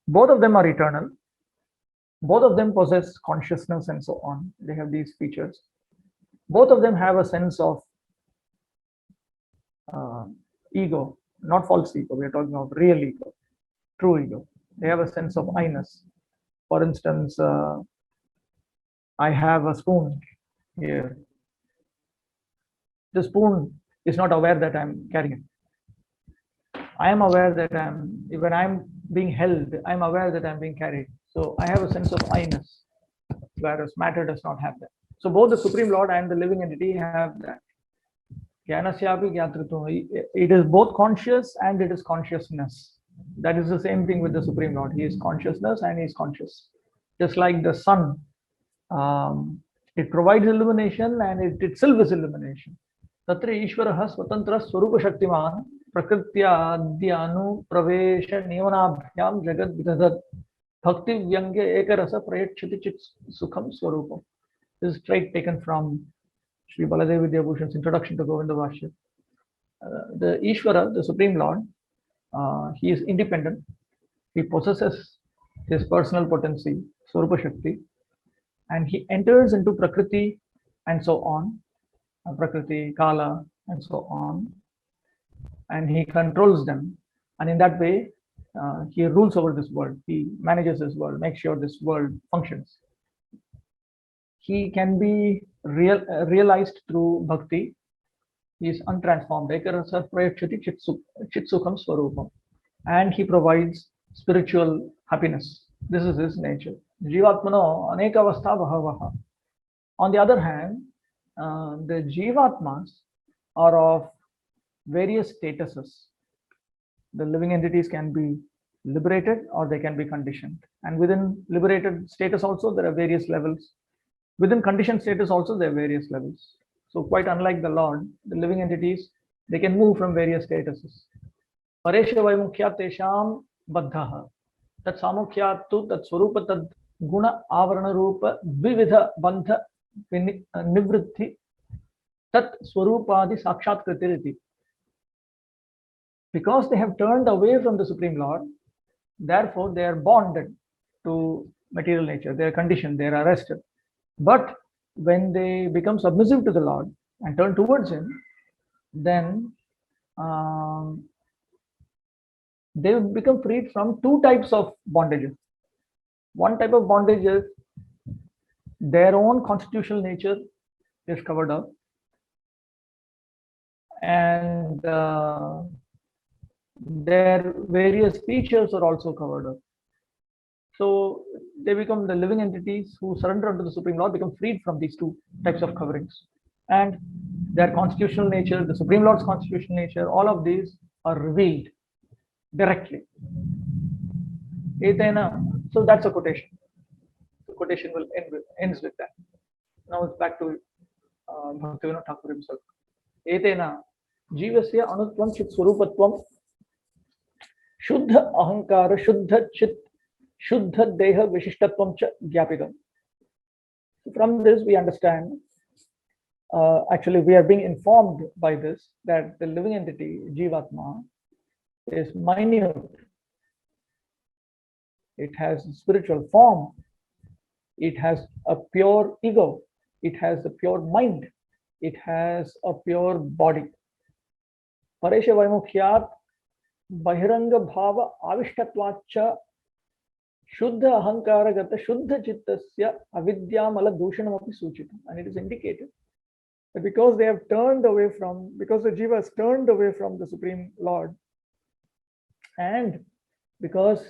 Both of them are eternal. Both of them possess consciousness and so on. They have these features. Both of them have a sense of ego, not false ego. We are talking about real ego, true ego. They have a sense of I-ness. For instance, I have a spoon here. The spoon is not aware that I'm carrying it. I am aware that when I'm being held, I'm aware that I'm being carried. So I have a sense of I-ness, whereas matter does not have that. So both the Supreme Lord and the living entity have that. Jnanasyapi Gyatritvam. It is both conscious and it is consciousness. That is the same thing with the Supreme Lord. He is consciousness and he is conscious. Just like the sun, it provides illumination and it itself is illumination. Tatra Ishvaraha Swatantra Swarupa Shaktiman Prakritya Adyanu Pravesha Niyamanabhyam Jagat Vidadat Bhakti Vyangya Ekarasa Prayachati Chit Sukham Swarupam. This is straight taken from Sri Baladev Vidyabhushan's introduction to Govinda Bhashya. The Ishvara, the Supreme Lord, he is independent. He possesses his personal potency, Swarupa Shakti, and he enters into Prakriti and so on, Prakriti, Kala, and so on, and he controls them. And in that way, he rules over this world. He manages this world, makes sure this world functions. He can be realized through bhakti. He is untransformed. And he provides spiritual happiness. This is his nature. Jivatmano anekavastha bhavaha. On the other hand, the Jivatmas are of various statuses. The living entities can be liberated or they can be conditioned. And within liberated status also, there are various levels. Within conditioned status also, there are various levels. So quite unlike the Lord, the living entities, they can move from various statuses. Paresha Vaimukhya Tesham Baddhaha. Tat Samukhya tu Tat Swarupa Tad Guna Avarana Rupa Vividha Bandha Nivritti Tat Swarupadi Sakshat Kritiriti. Because they have turned away from the Supreme Lord, therefore they are bonded to material nature. They are conditioned, they are arrested. But when they become submissive to the Lord and turn towards Him, then they will become freed from two types of bondages. One type of bondage is their own constitutional nature is covered up, and their various features are also covered up. So they become the living entities who surrender unto the Supreme Lord, become freed from these two types of coverings. And their constitutional nature, the Supreme Lord's constitutional nature, all of these are revealed directly. So that's a quotation. The quotation will ends with that. Now it's back to Bhaktivinoda Thakur himself. Etena jivasya anutvam chit swarupatvam shuddha ahankara shuddha chit shuddha deha vishishtatvam cha gyapidam. From this we understand, actually we are being informed by this, that the living entity, Jivatma, is minute. It has spiritual form. It has a pure ego. It has a pure mind. It has a pure body. Paresha Vaimukhyat Bahiranga Bhava Avishtatvacha Shuddha Ahankara Gata Shuddha Chittasya Avidyamala Dushanam Api Suchitam. And it is indicated that because they have turned away from, because the Jiva has turned away from the Supreme Lord, and because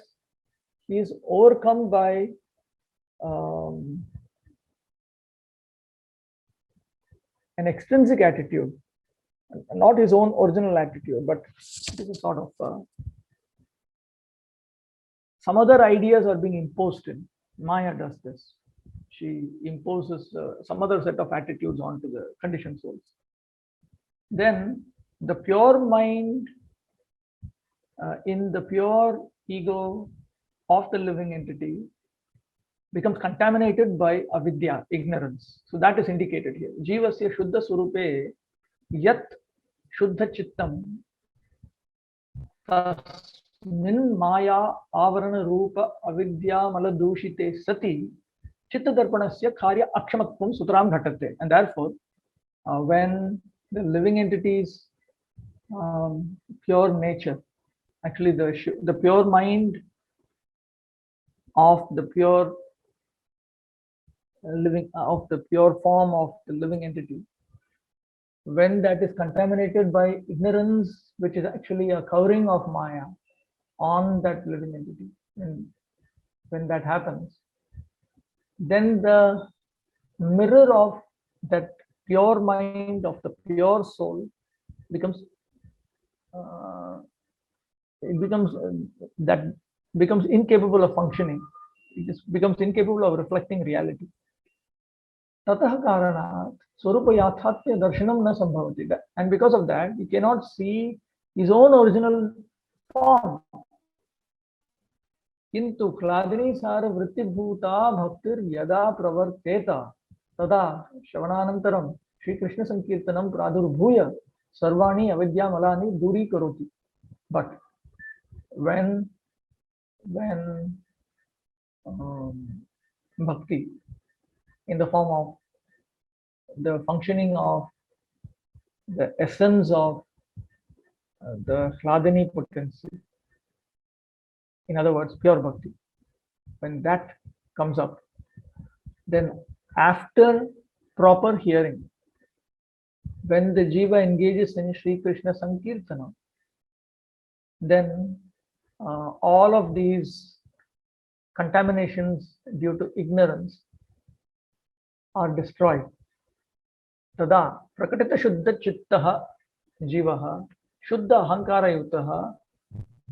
he is overcome by an extrinsic attitude, not his own original attitude, but it is a sort of some other ideas are being imposed in. Maya does this. She imposes some other set of attitudes onto the conditioned souls. Then the pure mind in the pure ego of the living entity becomes contaminated by avidya, ignorance. So that is indicated here. Jivasya shuddha surupe yat shuddha chittam tasmin maya avarana rupa avidya maladushite sati chitta darpanasya karya akshamatvam sutram ghatate. And therefore, when the living entity's pure nature, actually the pure mind of the pure living, of the pure form of the living entity, when that is contaminated by ignorance, which is actually a covering of Maya on that living entity, and when that happens, then the mirror of that pure mind of the pure soul becomes that becomes incapable of functioning. It just becomes incapable of reflecting reality. Tatah karanat swarupa yathatya darshanam na sambhavati. And because of that, he cannot see his own original form. Kintu kladini sara vritti bhuta bhaktir yada pravarteta tada shravananantaram Shri Krishna Sankirtanam Pradurбhuya Sarvani Avidyamalani Duri Karoti. But when bhakti in the form of the functioning of the essence of the Hladini potency, in other words, pure bhakti, when that comes up, then after proper hearing, when the jiva engages in Sri Krishna Sankirtana, then all of these contaminations due to ignorance are destroyed. Tada prakatita shuddha chittaha jivaha shuddha ahankarayutaha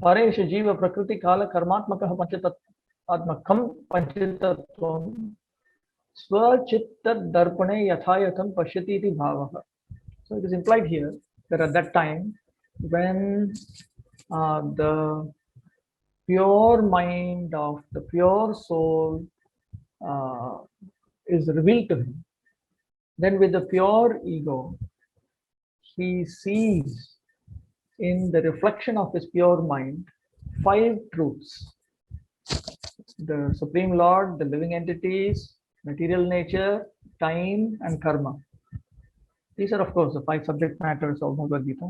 paresha jiva prakriti kala karmatmakah panchatatmakam panchatattvam swachitta darpane yathayatham pashyati iti bhavaha. So it is implied here that at that time when the pure mind of the pure soul is revealed to him, then with the pure ego, he sees in the reflection of his pure mind 5 truths: the Supreme Lord, the living entities, material nature, time, and karma. These are, of course, the 5 subject matters of Bhagavad Gita,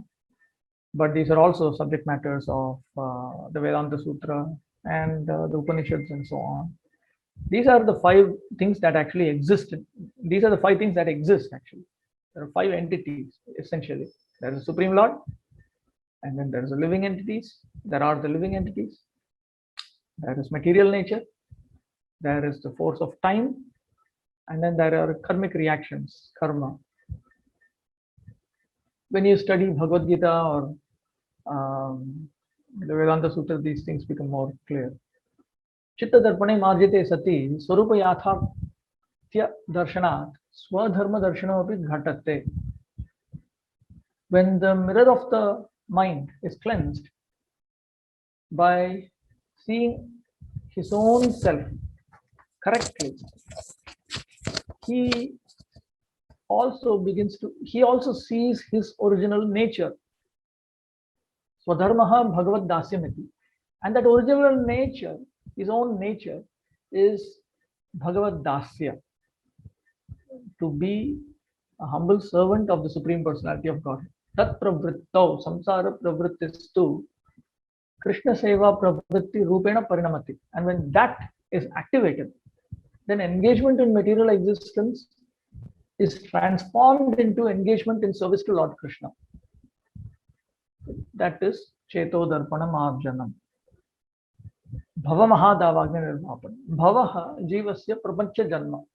but these are also subject matters of the Vedanta Sutra and the Upanishads and so on. These are the 5 things that actually exist. These are the 5 things that exist actually. There are 5 entities essentially. There is a Supreme Lord, and then there is the living entities. There are the living entities. There is material nature. There is the force of time, and then there are karmic reactions, karma. When you study Bhagavad Gita or the Vedanta Sutra, these things become more clear. Chitta darpane marjite sati swarupa yatharthya darshanat swadharma darshanapi ghatate. When the mirror of the mind is cleansed by seeing his own self correctly, he also sees his original nature. Swadharmaha Bhagavad Dasyamiti. And that original nature, his own nature, is Bhagavad Dasya, to be a humble servant of the Supreme Personality of God. Tat pravrittau samsara pravrittistu Krishna seva pravritti rupena parinamati. And when that is activated, then engagement in material existence is transformed into engagement in service to Lord Krishna. That is Cheto Darpanam Arjanam. Bhava Mahadavagna Nirvapan. Bhava Jivasya Prapancha Janma.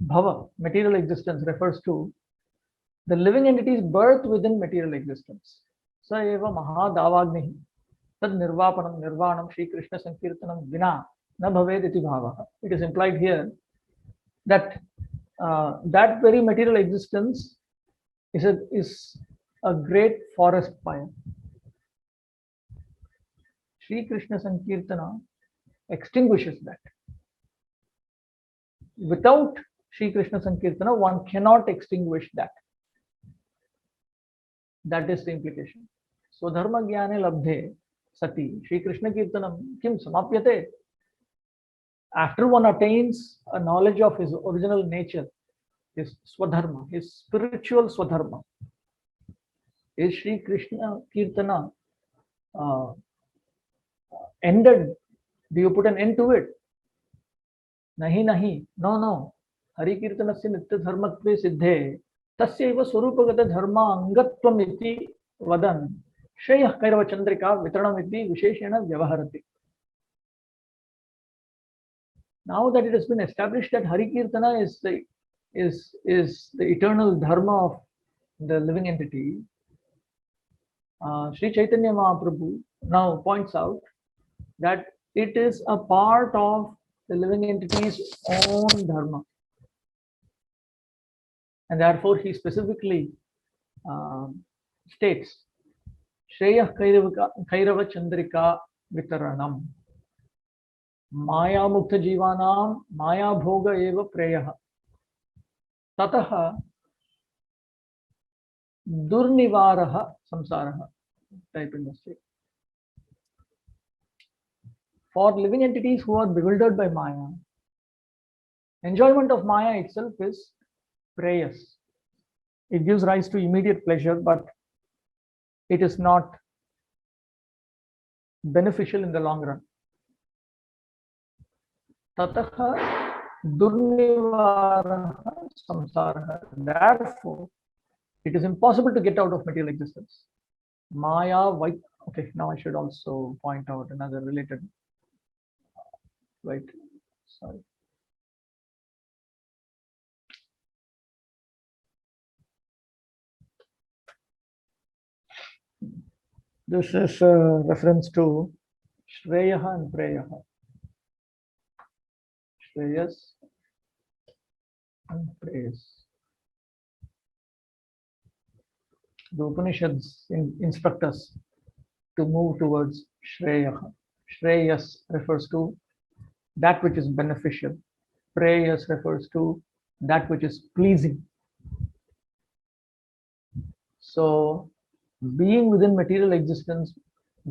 Bhava, material existence, refers to the living entity's birth within material existence. Sa eva Mahadavagni. Tad Nirvapanam Nirvanam Shri Krishna Sankirtanam Vina Na Bhaved iti Bhavaha. It is implied here that that very material existence is a great forest fire. Shri Krishna Sankirtana extinguishes that. Without Shri Krishna Sankirtana, one cannot extinguish that. That is the implication. So dharma jnane labdhe sati Shri Krishna Kirtanam kim samapyate. After one attains a knowledge of his original nature, his swadharma, his spiritual swadharma, is Shri Krishna Kirtana ended? Do you put an end to it? Nahi, nahi, no. Hari Kirtanasya Nitya Dharmatve Siddhe Tasyaiva Swarupagata Dharma Angatvam iti Vadan Shreyah Kairava Chandrika Vitranam iti Visheshena Vyavaharati. Now that it has been established that Hari Kirtana is the eternal dharma of the living entity, Sri Chaitanya Mahaprabhu now points out that it is a part of the living entity's own dharma. And therefore he specifically states Shreyah Kairava Chandrika Vitaranam Maya Mukta Jivanam Maya Bhoga Eva Preyaha Tataha Durnivarah samsarah. Type in mistake. For living entities who are bewildered by Maya, enjoyment of Maya itself is preyas. It gives rise to immediate pleasure, but it is not beneficial in the long run. Tataha durnivarah samsarah. Therefore, it is impossible to get out of material existence. Maya, white. Okay, now I should also point out another related. Right. Sorry. This is a reference to Shreyaha and Preyaha. Shreyas and Preyas. The Upanishads instruct us to move towards Shreyaha. Shreyas refers to that which is beneficial. Preyas refers to that which is pleasing. So, being within material existence,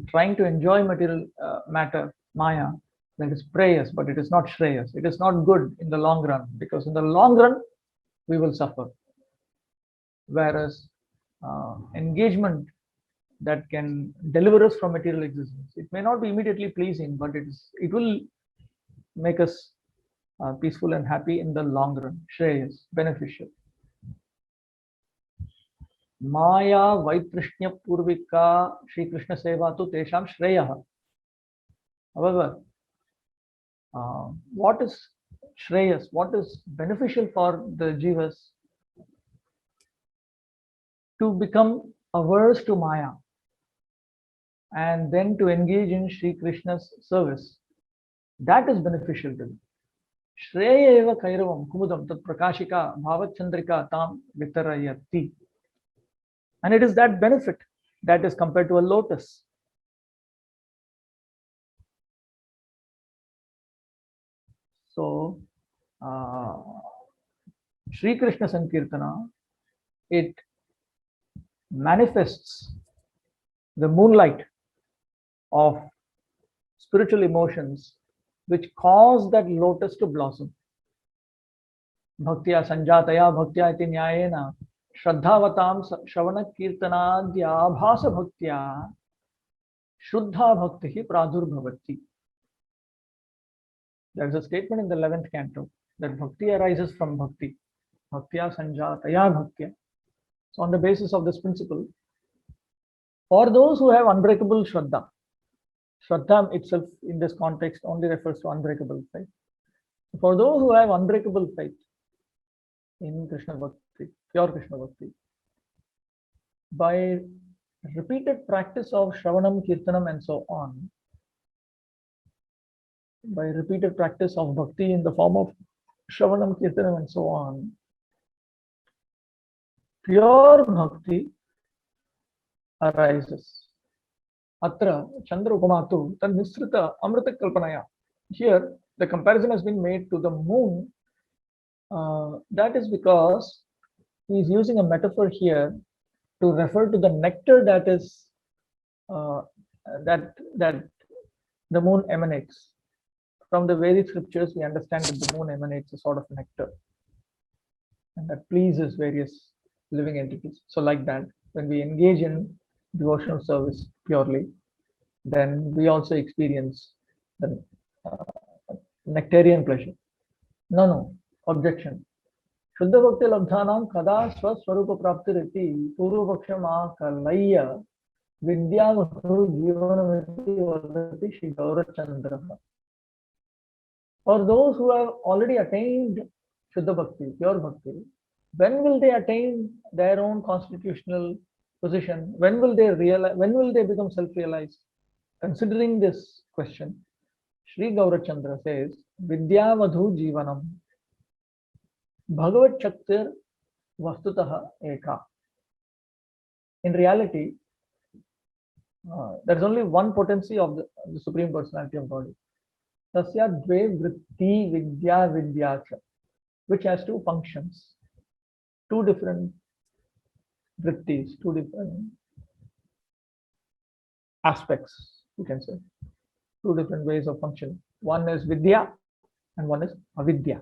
trying to enjoy material matter, Maya, that is preyas, but it is not Shreyas. It is not good in the long run, because in the long run, we will suffer. Whereas engagement that can deliver us from material existence, it may not be immediately pleasing, but it will make us peaceful and happy in the long run. Shreyas, beneficial. Maya Vaitrishnya Purvika Shri Krishna Seva tu Tesham Shreyaha. However, what is Shreyas? What is beneficial for the Jivas? To become averse to Maya and then to engage in Shri Krishna's service. That is beneficial to them. Shreya eva kairavam kumudam tat prakashika bhavat chandrika tam vitarayati. And it is that benefit that is compared to a lotus. So, Shri Krishna Sankirtana, it manifests the moonlight of spiritual emotions which cause that lotus to blossom. Bhaktya sanjataya bhaktya iti nyayena shraddhavatam shravana kirtanadya abhasa bhaktya shuddha bhakti pradurbhavati. There is a statement in the 11th canto that bhakti arises from bhakti. Bhaktya sanjataya bhaktya. So on the basis of this principle, for those who have unbreakable Shraddha, Shraddha itself in this context only refers to unbreakable faith. For those who have unbreakable faith in Krishna Bhakti, pure Krishna Bhakti, by repeated practice of Shravanam, Kirtanam and so on, by repeated practice of Bhakti in the form of Shravanam, Kirtanam and so on, pure Bhakti arises. Atra Chandra Upamatu Tan Nisrita Amrita Kalpanaya. Here the comparison has been made to the moon. That is because he is using a metaphor here to refer to the nectar that is that the moon emanates. From the Vedic scriptures, we understand that the moon emanates a sort of nectar, and that pleases various living entities. So, like that, when we engage in devotional service purely, then we also experience the nectarian pleasure. No, objection. Shuddha Bhakti Labdhanam Kada Swaswarupa Praptiriti Purvapakshama Kalaya Vidyavatu Jivanamiti Vadati Shri Gaurachandra. For those who have already attained Shuddha Bhakti, pure Bhakti, when will they attain their own constitutional position? When will they realize? When will they become self-realized? Considering this question, Sri Gaurachandra says, Vidyavadhu Jivanam Bhagavat Shaktir Vastutaha Eka. In reality, there is only one potency of the Supreme Personality of Godhead. Tasya Dve Vritti Vidya Vidyacha, which has two functions, two different vrittis, two different aspects, you can say, two different ways of functioning. One is vidya and one is avidya.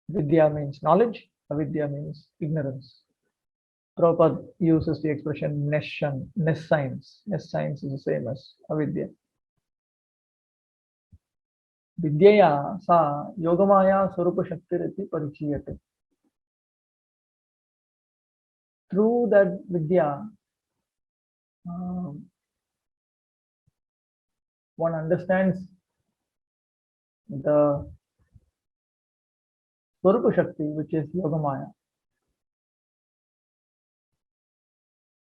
Vidya means knowledge, avidya means ignorance. Prabhupada uses the expression nescience. Nescience is the same as avidya. Vidyaya sa yogamaya swarupa shaktiriti parichiyate. Through that vidya, one understands the swarupa shakti, which is yogamaya.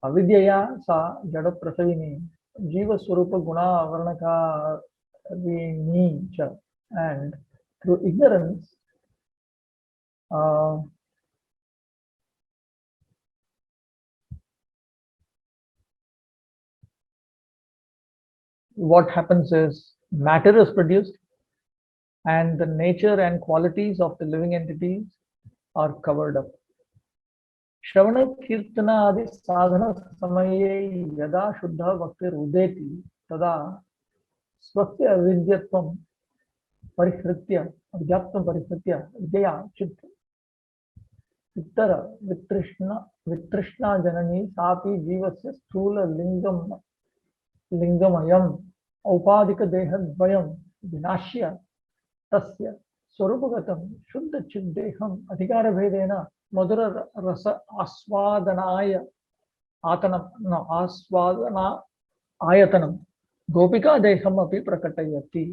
Avidyaya sa jada prasavini jiva swarupa guna varnaka cha. And through ignorance, what happens is matter is produced and the nature and qualities of the living entities are covered up. Shravana Kirtana adi sadhana samaye yada shuddha bhaktir udeti tada swasya avidyatvam parihritya avyaptam parihritya vidya chitta vittara vitrishna janani sapi jivasya sthula lingamayam औपाधिक देहद्वयं विनाश्य तस्य स्वरूपगतं शुद्ध चिद्देहम् अधिकार भेदेन मधुर रस आस्वादनाय आस्वादना आयतनं गोपिका देहम् अपि प्रकटयति.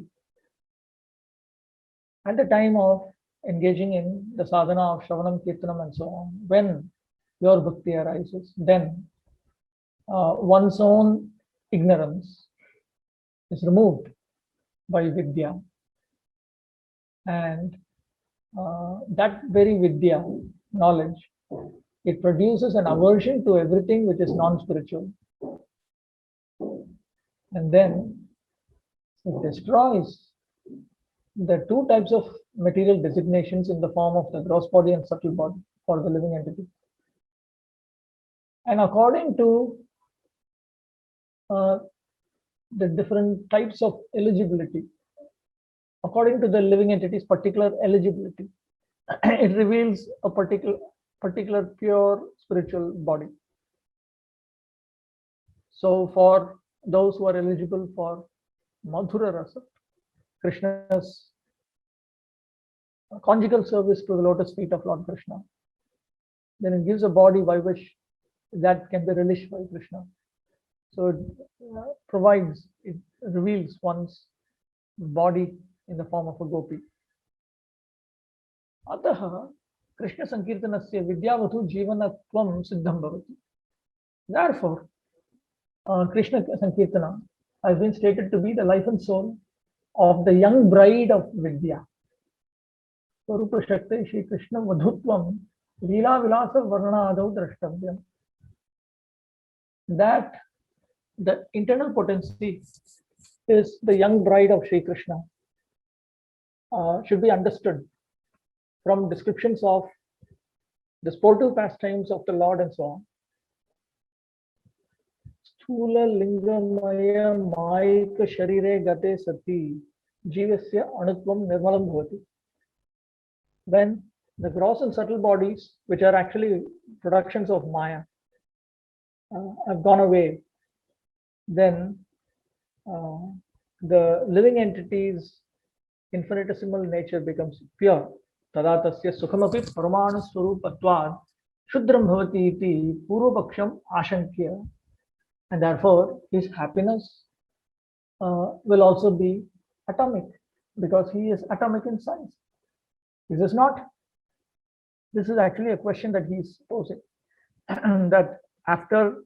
At the time of engaging in the sadhana of Shravanam, Kirtanam and so on, when your bhakti arises, then one's own ignorance is removed by vidya, and that very vidya, knowledge, it produces an aversion to everything which is non-spiritual, and then it destroys the two types of material designations in the form of the gross body and subtle body for the living entity. And according to the different types of eligibility, according to the living entity's particular eligibility, it reveals a particular pure spiritual body. So for those who are eligible for Madhura Rasa, Krishna's conjugal service to the lotus feet of Lord Krishna, then it gives a body by which that can be relished by Krishna. So it reveals one's body in the form of a gopi. Ataha Krishna Sankirtanasya Vidyavatu Jivanatvam Siddham Bhavati. Therefore, Krishna Sankirtana has been stated to be the life and soul of the young bride of Vidya. Swarupa Shakti Shri Krishna Vadhutvam Leela Vilasa Varna Adau Drashtavyam. That the internal potency is the young bride of Shri Krishna should be understood from descriptions of the sportive pastimes of the Lord and so on. Sthula lingamaya maika sharire gate sati jivasya anutvam nirmalam bhavati. When the gross and subtle bodies, which are actually productions of Maya, have gone away, then the living entity's infinitesimal nature becomes pure. Tada tasya sukhamapi paramana swarupatvad shudram bhavati iti purvapaksham ashankya. And therefore his happiness will also be atomic, because he is atomic in size. Is this not? This is actually a question that he is posing. That after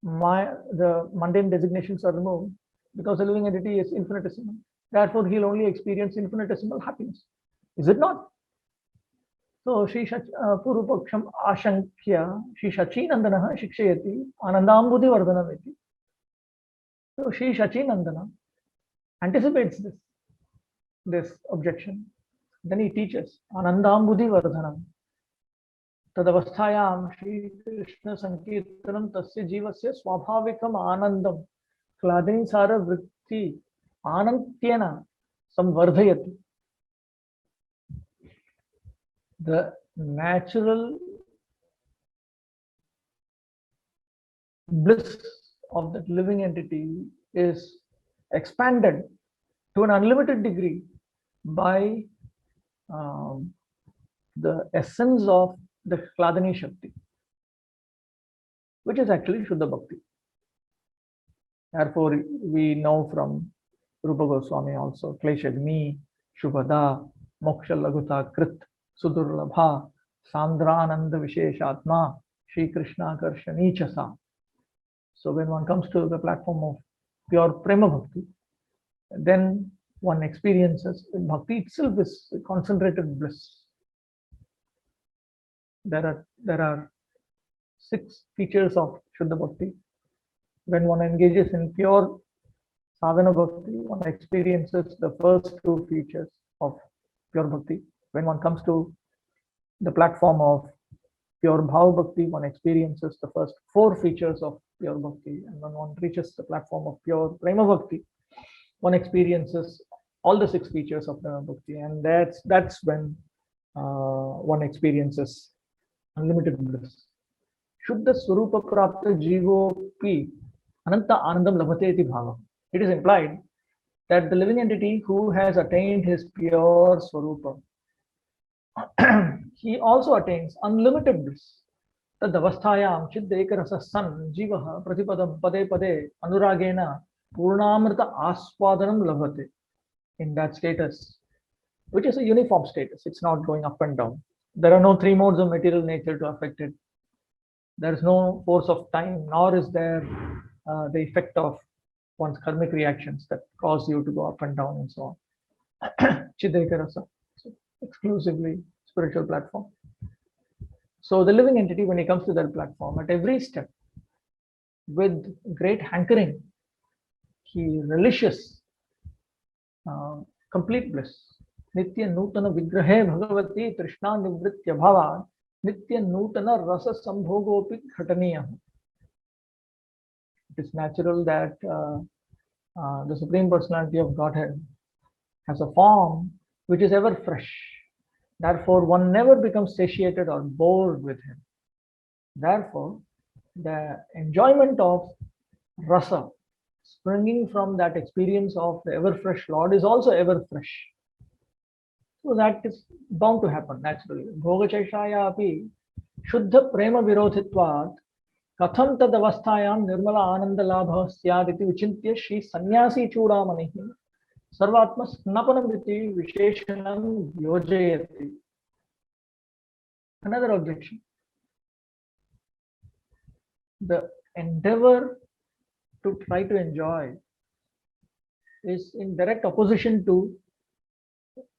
the mundane designations are removed, because the living entity is infinitesimal, therefore he'll only experience infinitesimal happiness. Is it not? So Shri Purvapaksham Ashankya Shri Shachinandana Shikshayati Anandambudhi Vardhanamiti. So Shri Shachinandana anticipates this objection. Then he teaches Anandambudhi Vardhanam. तदवस्थायां Shrikrishna संकीर्तनं तस्य जीवस्य स्वाभाविकम् आनन्दं क्लादिनीसार वृत्ति आनन्त्येन संवर्धयति. The natural bliss of that living entity is expanded to an unlimited degree by the essence of the Kladani Shakti, which is actually Shuddha Bhakti. Therefore, we know from Rupa Goswami also, Kleshagni, Shubhada, Moksha Laguta Krit, Sudurlabha, Sandrananda Visheshatma, Shri Krishna Karshani Chasa. So when one comes to the platform of pure Prema Bhakti, then one experiences Bhakti itself is concentrated bliss. There are 6 features of Shuddha Bhakti. When one engages in pure sadhana bhakti, one experiences the first 2 features of pure bhakti. When one comes to the platform of pure bhava bhakti, one experiences the first 4 features of pure bhakti. And when one reaches the platform of pure prema bhakti, one experiences all the 6 features of prema bhakti. And that's when one experiences unlimited bliss. Shuddha Swarupa Prapta Jivopi Ananta Anandam Labhate iti bhava. It is implied that the living entity who has attained his pure Swarupa, he also attains unlimited bliss. Tadavasthayam chiddekarasa san jivaha pratipadam pade pade anuragena purnamrita aswadanam labhate. In that status, which is a uniform status, it's not going up and down. There are no 3 modes of material nature to affect it. There is no force of time, nor is there the effect of one's karmic reactions that cause you to go up and down and so on. Chidekarasa, so exclusively spiritual platform. So the living entity, when he comes to that platform, at every step, with great hankering, he relishes complete bliss. Nitya Nutana Vigrahe Bhagavati Trishna Nivritya Bhava Nitya Nutana Rasa Sambhogopi Ghataniya. It is natural that the Supreme Personality of Godhead has a form which is ever fresh. Therefore, one never becomes satiated or bored with him. Therefore, the enjoyment of rasa springing from that experience of the ever fresh Lord is also ever fresh. So that is bound to happen naturally. Bhogachaishaya api Shuddha Prema Virodhitvat Katham tad avasthayam nirmala ananda labha syaditi vichintya Shri Sannyasi Chudamanihi Sarvatma Snapanamriti Visheshanam Yojayati. Another objection. The endeavor to try to enjoy is in direct opposition to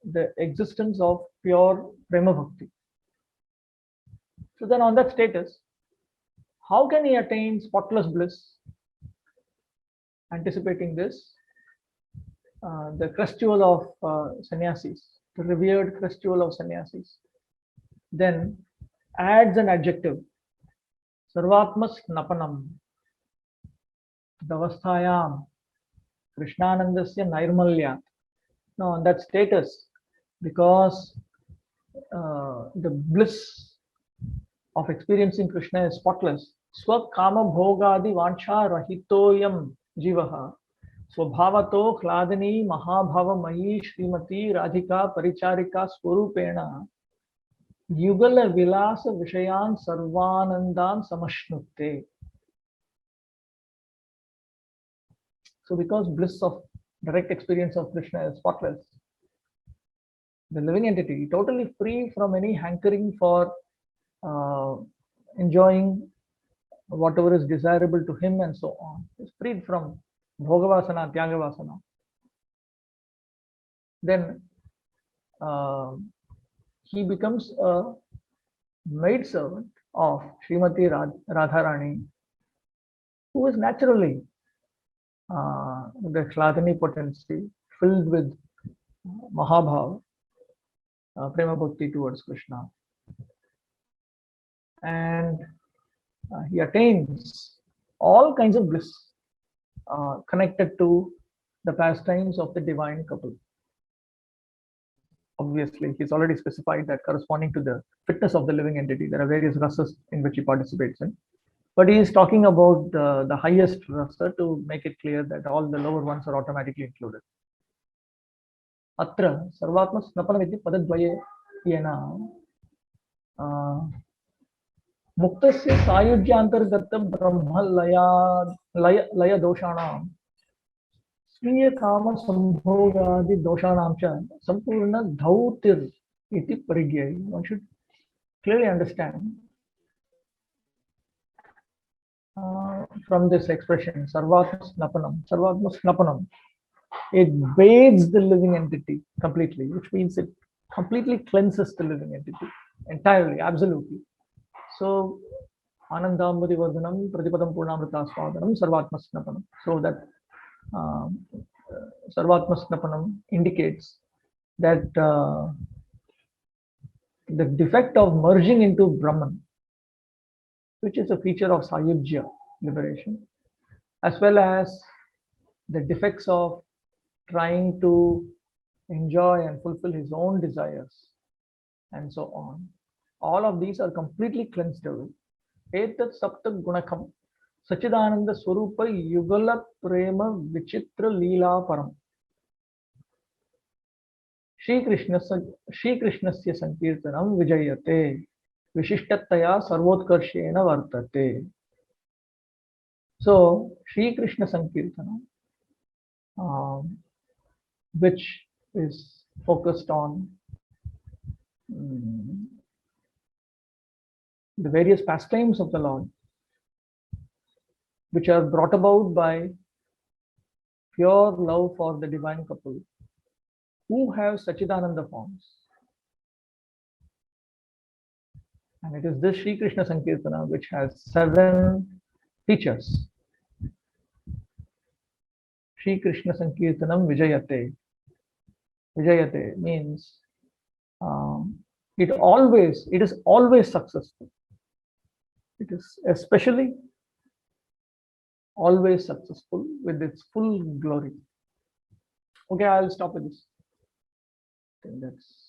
the existence of pure Prema Bhakti. So then on that status, how can he attain spotless bliss? Anticipating this, the crest jewel of sannyasis, the revered crest jewel of sannyasis, then adds an adjective, Sarvatma Snapanam, Davasthayam, Krishnanandasya Nairmalya. Now, on that status, because the bliss of experiencing Krishna is spotless, Swakama Bhogadi Vancha Rahitoyam Jivaha, Swabhavato Kladani Mahabhava Mayi Srimati Radhika Paricharika Swarupena Yugala Vilasa Vishayan Sarvanandan Samashnute. So because bliss of direct experience of Krishna is spotless, the living entity, totally free from any hankering for enjoying whatever is desirable to him and so on, is freed from Bhogavasana, Tyagavasana. Then he becomes a maidservant of Srimati Radharani, who is naturally the Kladani potency, filled with Mahabhava, Prema Bhakti towards Krishna. and he attains all kinds of bliss connected to the pastimes of the divine couple. Obviously, he's already specified that corresponding to the fitness of the living entity, there are various rasas in which he participates in. But he is talking about the highest rasa to make it clear that all the lower ones are automatically included. Atra sarvatma snapanamiti padadvaye yena मुक्तस्य सायुज्यान्तर्गत ब्रह्म लय दोषाणां स्वीय काम संभोगादि दोषाणां च संपूर्ण धौतिर इति परिज्ञेय. One should clearly understand from this expression sarvatma snapanam, it bathes the living entity completely, which means it completely cleanses the living entity entirely, absolutely. So anandambudi vardhanam pratipadam purnamrita swadanam sarvatma snapanam. So that sarvatma snapanam indicates that the defect of merging into Brahman, which is a feature of Sayujya liberation, as well as the defects of trying to enjoy and fulfill his own desires, and so on. All of these are completely cleansed away. Etat sapta gunakam Sachidananda Swarupa Yugala Prema Vichitra Leela Param. Shri Krishnasya Sankirtanam Vijayate Vishishtataya Sarvotkarshena Vartate. So, Shri Krishna Sankirtanam, which is focused on the various pastimes of the Lord, which are brought about by pure love for the divine couple who have Sachidananda forms. And it is this Shri Krishna Sankirtana which has 7 features. Shri Krishna Sankirtanam Vijayate. Vijayate means it is always successful. It is especially always successful with its full glory. Okay, I'll stop with this. I think that's